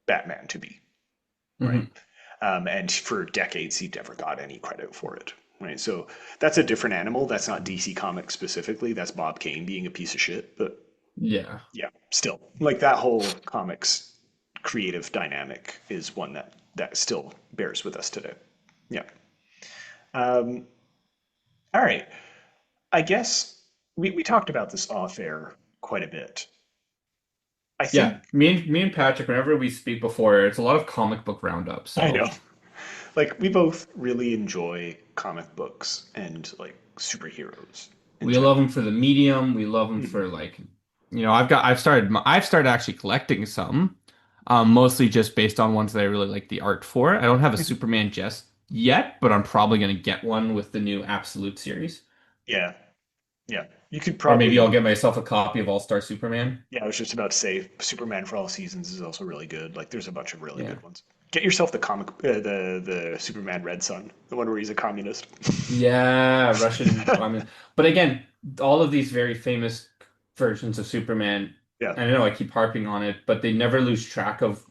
Batman to be, right? Mhm. And for decades, he never got any credit for it, right? So that's a different animal. That's not DC Comics specifically. That's Bob Kane being a piece of shit. But Yeah. yeah, still, like that whole comics creative dynamic is one that still bears with us today. Yeah. Um, all right. I guess we talked about this off air quite a bit. I Yeah. think Me and Patrick, whenever we speak before, it's a lot of comic book roundup. I know. So Like we both really enjoy comic books and like superheroes in we love general. them for the medium. We love them Mhm. for like, I've started actually collecting some, mostly just based on ones that I really like the art for. I don't have a Mhm. Superman just yet, but I'm probably gonna get one with the new Absolute series. Yeah, yeah. You could Or maybe I'll probably. get myself a copy of All-Star Superman. Yeah, I was just about to say Superman for All Seasons is also really good. Like, there's a bunch of really Yeah. good ones. Get yourself the the Superman Red Sun, the one where he's a communist. Yeah, Russian comment. But again, all of these very famous versions of Superman, Yeah. I know I keep harping on it, but they never lose track of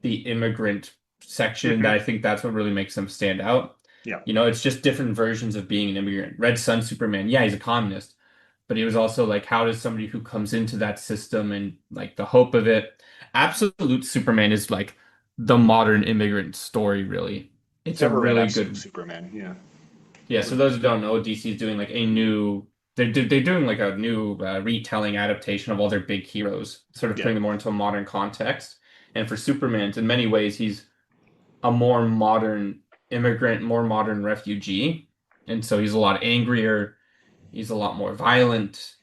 the immigrant section that Hmm. I think that's what really makes them stand out. Yeah. It's just different versions of being an immigrant. Red Sun Superman, yeah, he's a communist, but he was also like, how does somebody who comes into that system and like the hope of it? Absolute Superman is like the modern immigrant story, really. It's a Never read really Absolute good. Superman. Yeah. Yeah, so those who don't know, DC is doing like a new, they're doing like a new retelling adaptation of all their big heroes, sort of Yeah. putting them more into a modern context. And for Superman, in many ways, he's a more modern immigrant, more modern refugee. And so he's a lot angrier, he's a lot more violent,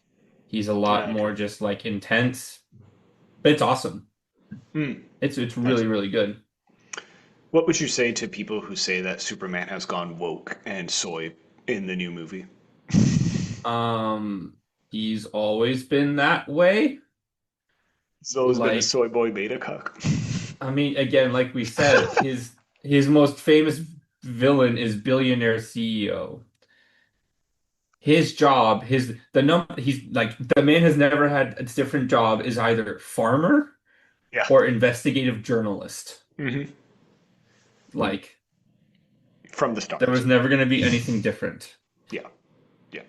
he's a lot Okay. more just like intense. But it's awesome. Hmm. It's Nice. really, really good. What would you say to people who say that Superman has gone woke and soy in the new movie? Um, he's always been that way. He's always been a Like soy boy beta cuck. I mean, again, like we said, his most famous villain is billionaire CEO. His job, he's like the man has never had a different job is either farmer Yeah. or investigative journalist. Hmm. Like From the there start. was never going to be anything different. Yeah. Yeah.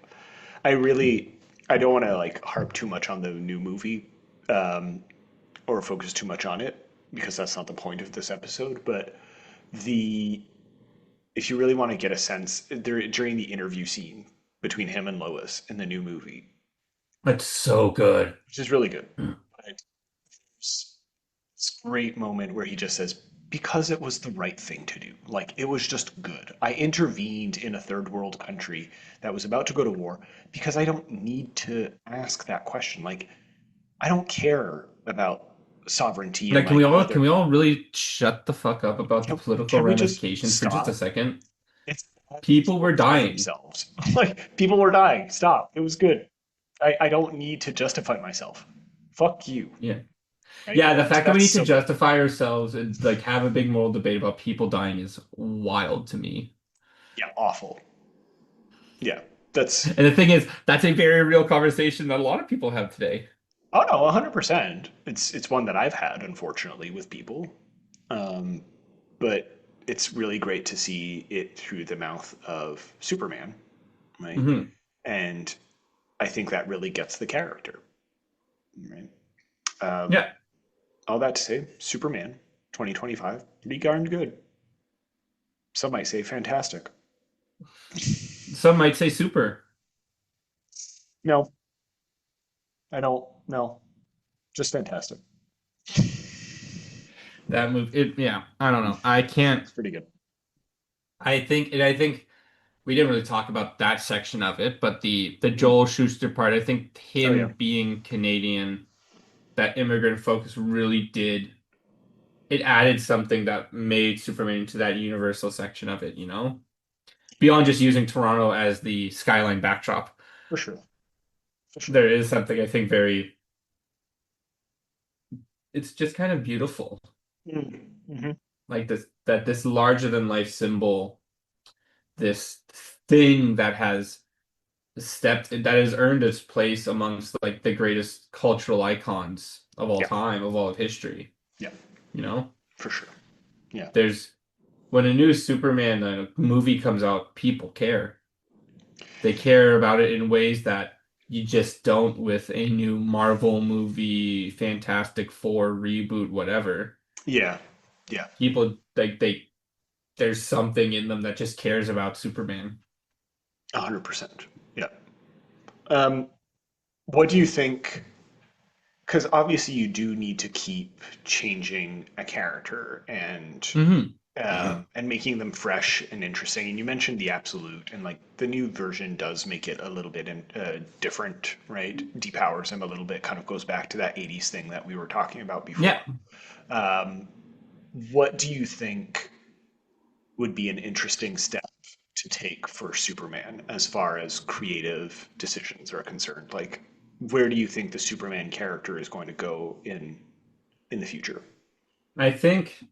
I really, I don't want to like harp too much on the new movie, um, or focus too much on it because that's not the point of this episode. But the, if you really want to get a sense there during the interview scene between him and Lois in the new movie, It's so good. which is really good. But this great moment where he just says, because it was the right thing to do. Like, it was just good. I intervened in a third world country that was about to go to war because I don't need to ask that question. Like, I don't care about sovereignty and Like, like can whether we all really shut the fuck up about the political can we just ramifications for just a stop? second? It's People were for dying. themselves. Like people were dying. Stop. It was good. I don't need to justify myself. Fuck you. Yeah. Right? Yeah, the fact that we That's need to so justify ourselves and like have a big moral debate about people dying is wild to me. yeah, awful. Yeah. That's And the thing is, that's a very real conversation that a lot of people have today. oh no, 100%. It's one that I've had unfortunately with people. Um, but it's really great to see it through the mouth of Superman, right? Hmm. And I think that really gets the character, right? Um, Yeah. all that to say, Superman 2025, pretty darn good. Some might say fantastic. Some might say super. No, I don't. No, just fantastic. That move, yeah, I don't know. I can't, It's pretty good. I think we didn't really talk about that section of it, but the Mhm. Joel Schuster part, I think Oh yeah, him being Canadian, that immigrant focus really did, it added something that made Superman into that universal section of it, you know? Beyond just using Toronto as the skyline backdrop. for sure, for sure. There is something I think very it's just kind of beautiful. Mm-hmm. Like this larger than life symbol, this thing that has earned its place amongst like the greatest cultural icons of all Yeah. time, of all of history. Yeah. You know? For sure. Yeah. There's when a new Superman movie comes out, people care. They care about it in ways that you just don't with a new Marvel movie, Fantastic Four reboot, whatever. Yeah. Yeah. People like there's something in them that just cares about Superman. 100%. Yeah. Um, what do you think? Because obviously you do need to keep changing a character Hmm. and making them fresh and interesting. And you mentioned the absolute, and like the new version does make it a little bit different, right? Depowers him a little bit, kind of goes back to that '80s thing that we were talking about before. Yeah. Um, what do you think would be an interesting step to take for Superman as far as creative decisions are concerned? Like, where do you think the Superman character is going to go in the future? I think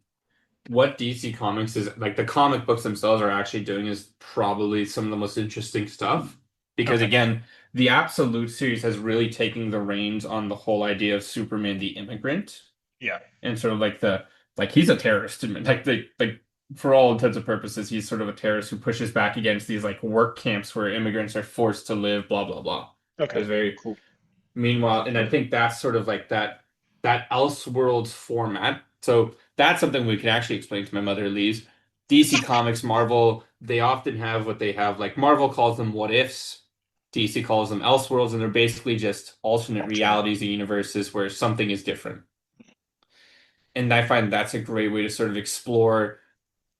what DC Comics is like the comic books themselves are actually doing is probably some of the most interesting stuff. Because Okay. again, the Absolute series has really taken the reins on the whole idea of Superman the immigrant Yeah. and sort of like he's a terrorist and like for all intents and purposes, he's sort of a terrorist who pushes back against these like work camps where immigrants are forced to live, blah blah blah. Okay. It's very Cool. meanwhile, and I think that's sort of like that Elseworlds format. So that's something we can actually explain to my mother, Lee's. DC Comics, Marvel, they often have what they have. Like Marvel calls them what ifs, DC calls them Elseworlds, and they're basically just alternate realities and universes where something is different. And I find that's a great way to sort of explore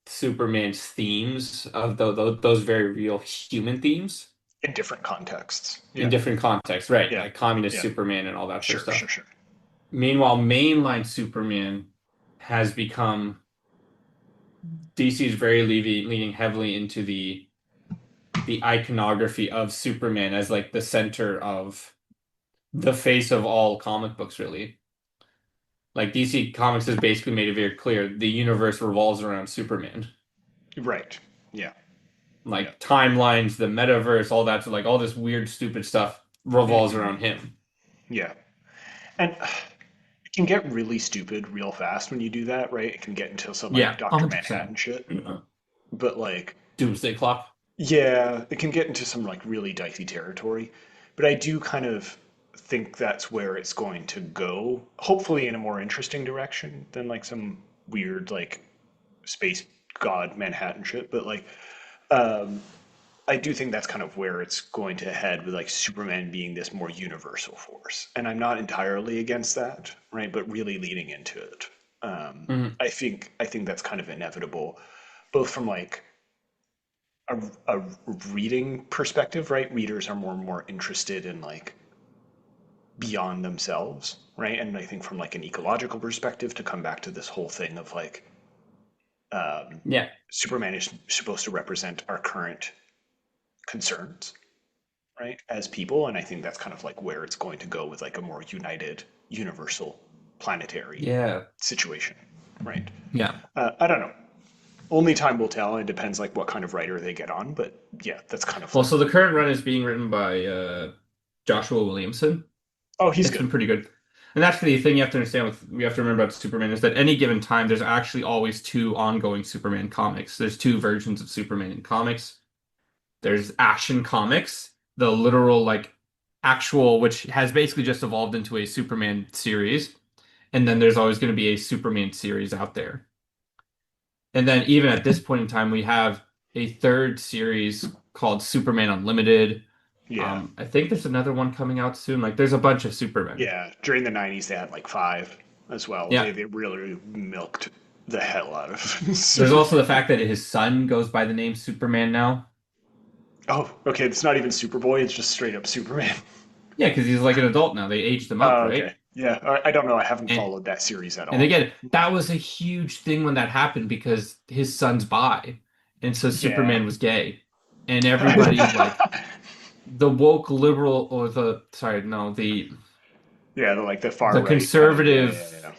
Superman's themes of those very real human themes In different contexts. in Yeah. different contexts, right? Yeah. Like communist Yeah. Superman and all that sort of Sure. stuff. Sure. Sure. Meanwhile, mainline Superman has become DC's very leaning heavily into the iconography of Superman as like the center of the face of all comic books, really. Like DC Comics has basically made it very clear the universe revolves around Superman. Right. Yeah. Like Yeah. timelines, the metaverse, all that, so like all this weird, stupid stuff revolves around him. Yeah. And it can get really stupid real fast when you do that, right? It can get into some like Yeah, Dr. 100%. Manhattan shit. But like, Doomsday Clock. yeah, it can get into some like really dicey territory. But I do kind of think that's where it's going to go, hopefully in a more interesting direction than like some weird like space god Manhattan shit. But like, um, I do think that's kind of where it's going to head with like Superman being this more universal force. And I'm not entirely against that, right? But really leaning into it. Mhm. I think that's kind of inevitable, both from like a reading perspective, right? Readers are more and more interested in like beyond themselves, right? And I think from like an ecological perspective, to come back to this whole thing of like Yeah. Superman is supposed to represent our current concerns, right, as people, and I think that's kind of like where it's going to go with like a more united, universal, planetary Yeah. situation, right? Yeah. I don't know. Only time will tell. It depends like what kind of writer they get on, but yeah, that's kind of Well, like, so the current run is being written by Joshua Williamson. oh, he's It's good. been pretty good. And that's the thing you have to understand we have to remember about Superman is that any given time there's actually always two ongoing Superman comics. There's two versions of Superman in comics. There's Action Comics, the literal like actual which has basically just evolved into a Superman series. And then there's always going to be a Superman series out there. And then even at this point in time we have a third series called Superman Unlimited. Yeah, I think there's another one coming out soon. Like there's a bunch of Superman. yeah. During the '90s, they had like five as well. Yeah. They really milked the hell out of. There's also the fact that his son goes by the name Superman now. Oh, okay. It's not even Superboy. It's just straight up Superman. Yeah, because he's like an adult now. They aged him up, Oh, right? okay. Yeah, I don't know. I haven't And followed that series at and all. again, that was a huge thing when that happened because his son's bi, and so Superman was gay, and everybody like the woke liberal or the sorry no the Yeah, like the far the right kind of, conservative yeah.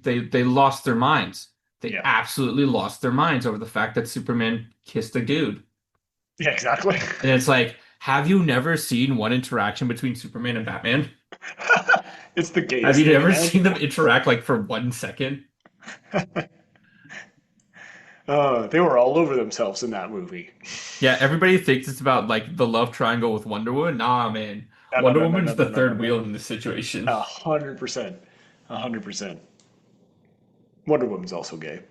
they lost their minds. They Yeah. absolutely lost their minds over the fact that Superman kissed a dude. Yeah, exactly. And it's like, have you never seen one interaction between Superman and Batman? It's the Have gayest you thing ever seen them imaginable. interact like for 1 second? They were all over themselves in that movie. Yeah, everybody thinks it's about like the love triangle with Wonder Woman. Nah, man. No, no, Wonder no, no, no, Woman's the no, no, no, third no. wheel in this situation. 100%. 100%. Wonder Woman's also gay.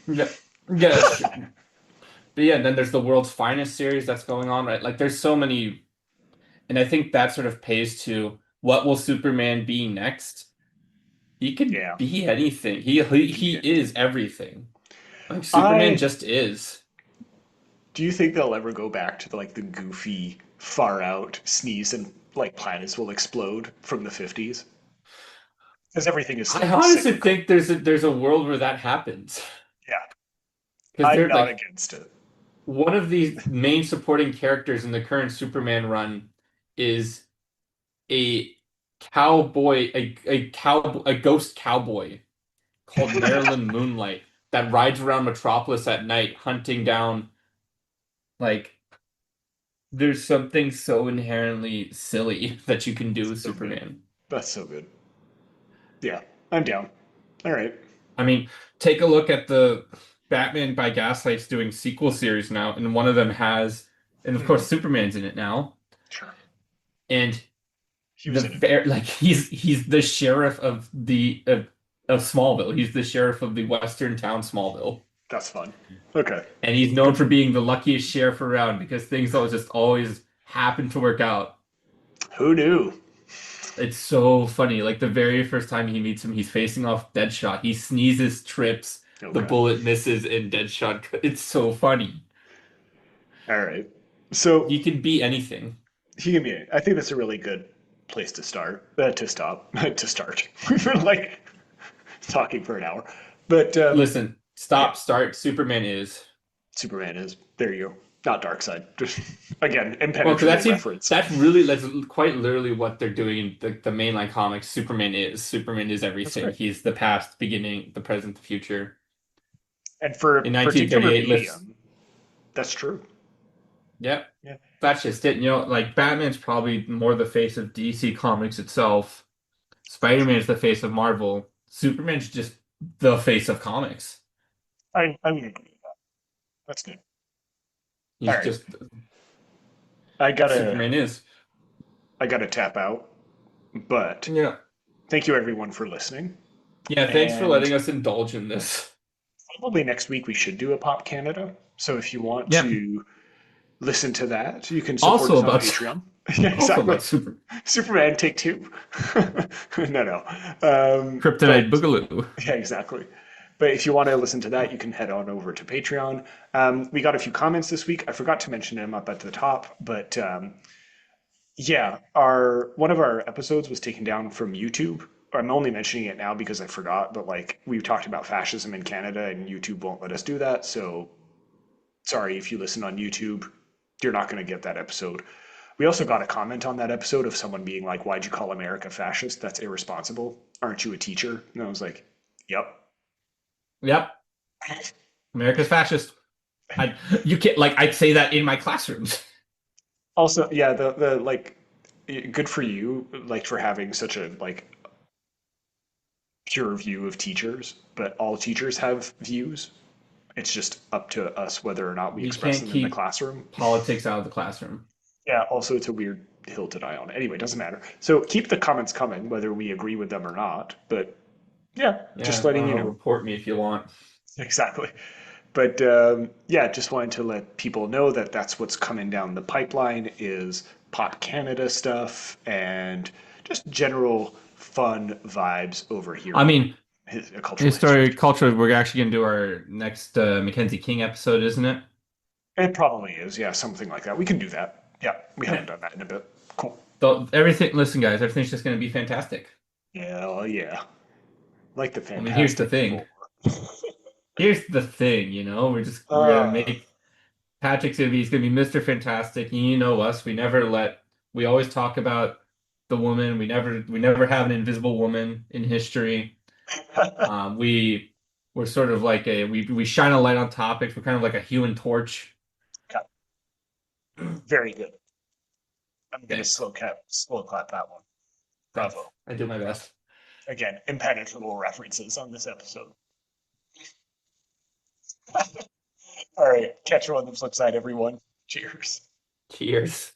Yeah. Yeah, that's true. But yeah, and then there's the World's Finest series that's going on, right? Like there's so many, and I think that sort of pays to what will Superman be next? He could Yeah. be anything. He Yeah. is everything. Like Superman I just is. Do you think they'll ever go back to like the goofy, far out sneeze and like planets will explode from the 50s? Because everything is I slightly honestly cyclical. think there's a world where that happens. Yeah, Because I'm they're not like against it. one of the main supporting characters in the current Superman run is a a ghost cowboy called Marilyn Moonlight that rides around Metropolis at night hunting down like there's something so inherently silly that you can do with So good. Superman. That's so good. Yeah, I'm down. All right. I mean, take a look at the Batman by Gaslight's doing sequel series now, and one of them has, and of Mhm. course Superman's in it now, Sure. and He was in it. like he's the sheriff of the of Smallville. He's the sheriff of the western town Smallville, That's fun. Okay. and he's known for being the luckiest sheriff around because things always happen to work out. Who knew? It's so funny. Like the very first time he meets him, he's facing off Deadshot. He sneezes, trips, the Okay. bullet misses, and Deadshot. It's so funny. All right. So He can be anything. he can be. I think that's a really good place to start. To stop. To start. We've been like talking for an hour, but Listen, yeah. stop, start. Superman is. Superman is. There you go. Not Darkseid. Just again, Well, because impenetrable reference. that's quite literally what they're doing in the mainline comics. Superman is. Superman is That's everything. great. He's the past, beginning, the present, the future. And for In particular 1938 lifts. medium, that's true. Yep. Yeah. That's just it. You know, like Batman's probably more the face of DC Comics itself. Spider-Man's the face of Marvel. Superman's just the face of comics. I would agree with that. That's good. All He's right. just I gotta Superman is. I gotta tap out. But Yeah. thank you everyone for listening. Yeah, thanks for And letting us indulge in this. probably next week we should do a Pop Canada. So if you want Yep. to listen to that, you can support Also us on about Patreon. Yeah, also exactly. about Super Superman take two. No, no. But Kryptonite Boogaloo. yeah, exactly. But if you want to listen to that, you can head on over to Patreon. We got a few comments this week. I forgot to mention them up at the top, but yeah, our one of our episodes was taken down from YouTube. I'm only mentioning it now because I forgot, but like we've talked about fascism in Canada and YouTube won't let us do that. So sorry if you listen on YouTube, you're not going to get that episode. We also got a comment on that episode of someone being like, "Why'd you call America fascist? That's irresponsible. Aren't you a teacher?" And I was like, "Yep." Yep. America's fascist. You can't like I'd say that in my classrooms. Also, yeah, the like, good for you, like for having such a like pure view of teachers. But all teachers have views. It's just up to us whether or not we We express can't them in the keep classroom. politics out of the classroom. Yeah. Also, it's a weird hill to die on. Anyway, it doesn't matter. So keep the comments coming, whether we agree with them or not. But yeah, just Yeah, letting you know. report me if you want. Exactly. But yeah, just wanted to let people know that that's what's coming down the pipeline is Pop Canada stuff and just general fun vibes over here I on mean, Cultural history, Histories. culture, we're actually gonna do our next Mackenzie King episode, isn't it? It probably is, yeah, something like that. We can do that. Yeah, we Yeah. haven't done that in a bit. Cool. So everything, listen, guys, everything's just gonna be fantastic. Yeah, well, yeah. Like the I mean, here's the Fantastic thing. Four. Here's the thing, we're gonna Uh, make he's gonna be Mr. Fantastic. You know us. We always talk about the woman. We never have an invisible woman in history. We're sort of like we shine a light on topics. We're kind of like a human torch. Very good. I'm gonna Thanks. slow clap that one. Bravo. I do my best. Again, impenetrable references on this episode. All right, catch you on the flip side, everyone. Cheers. Cheers.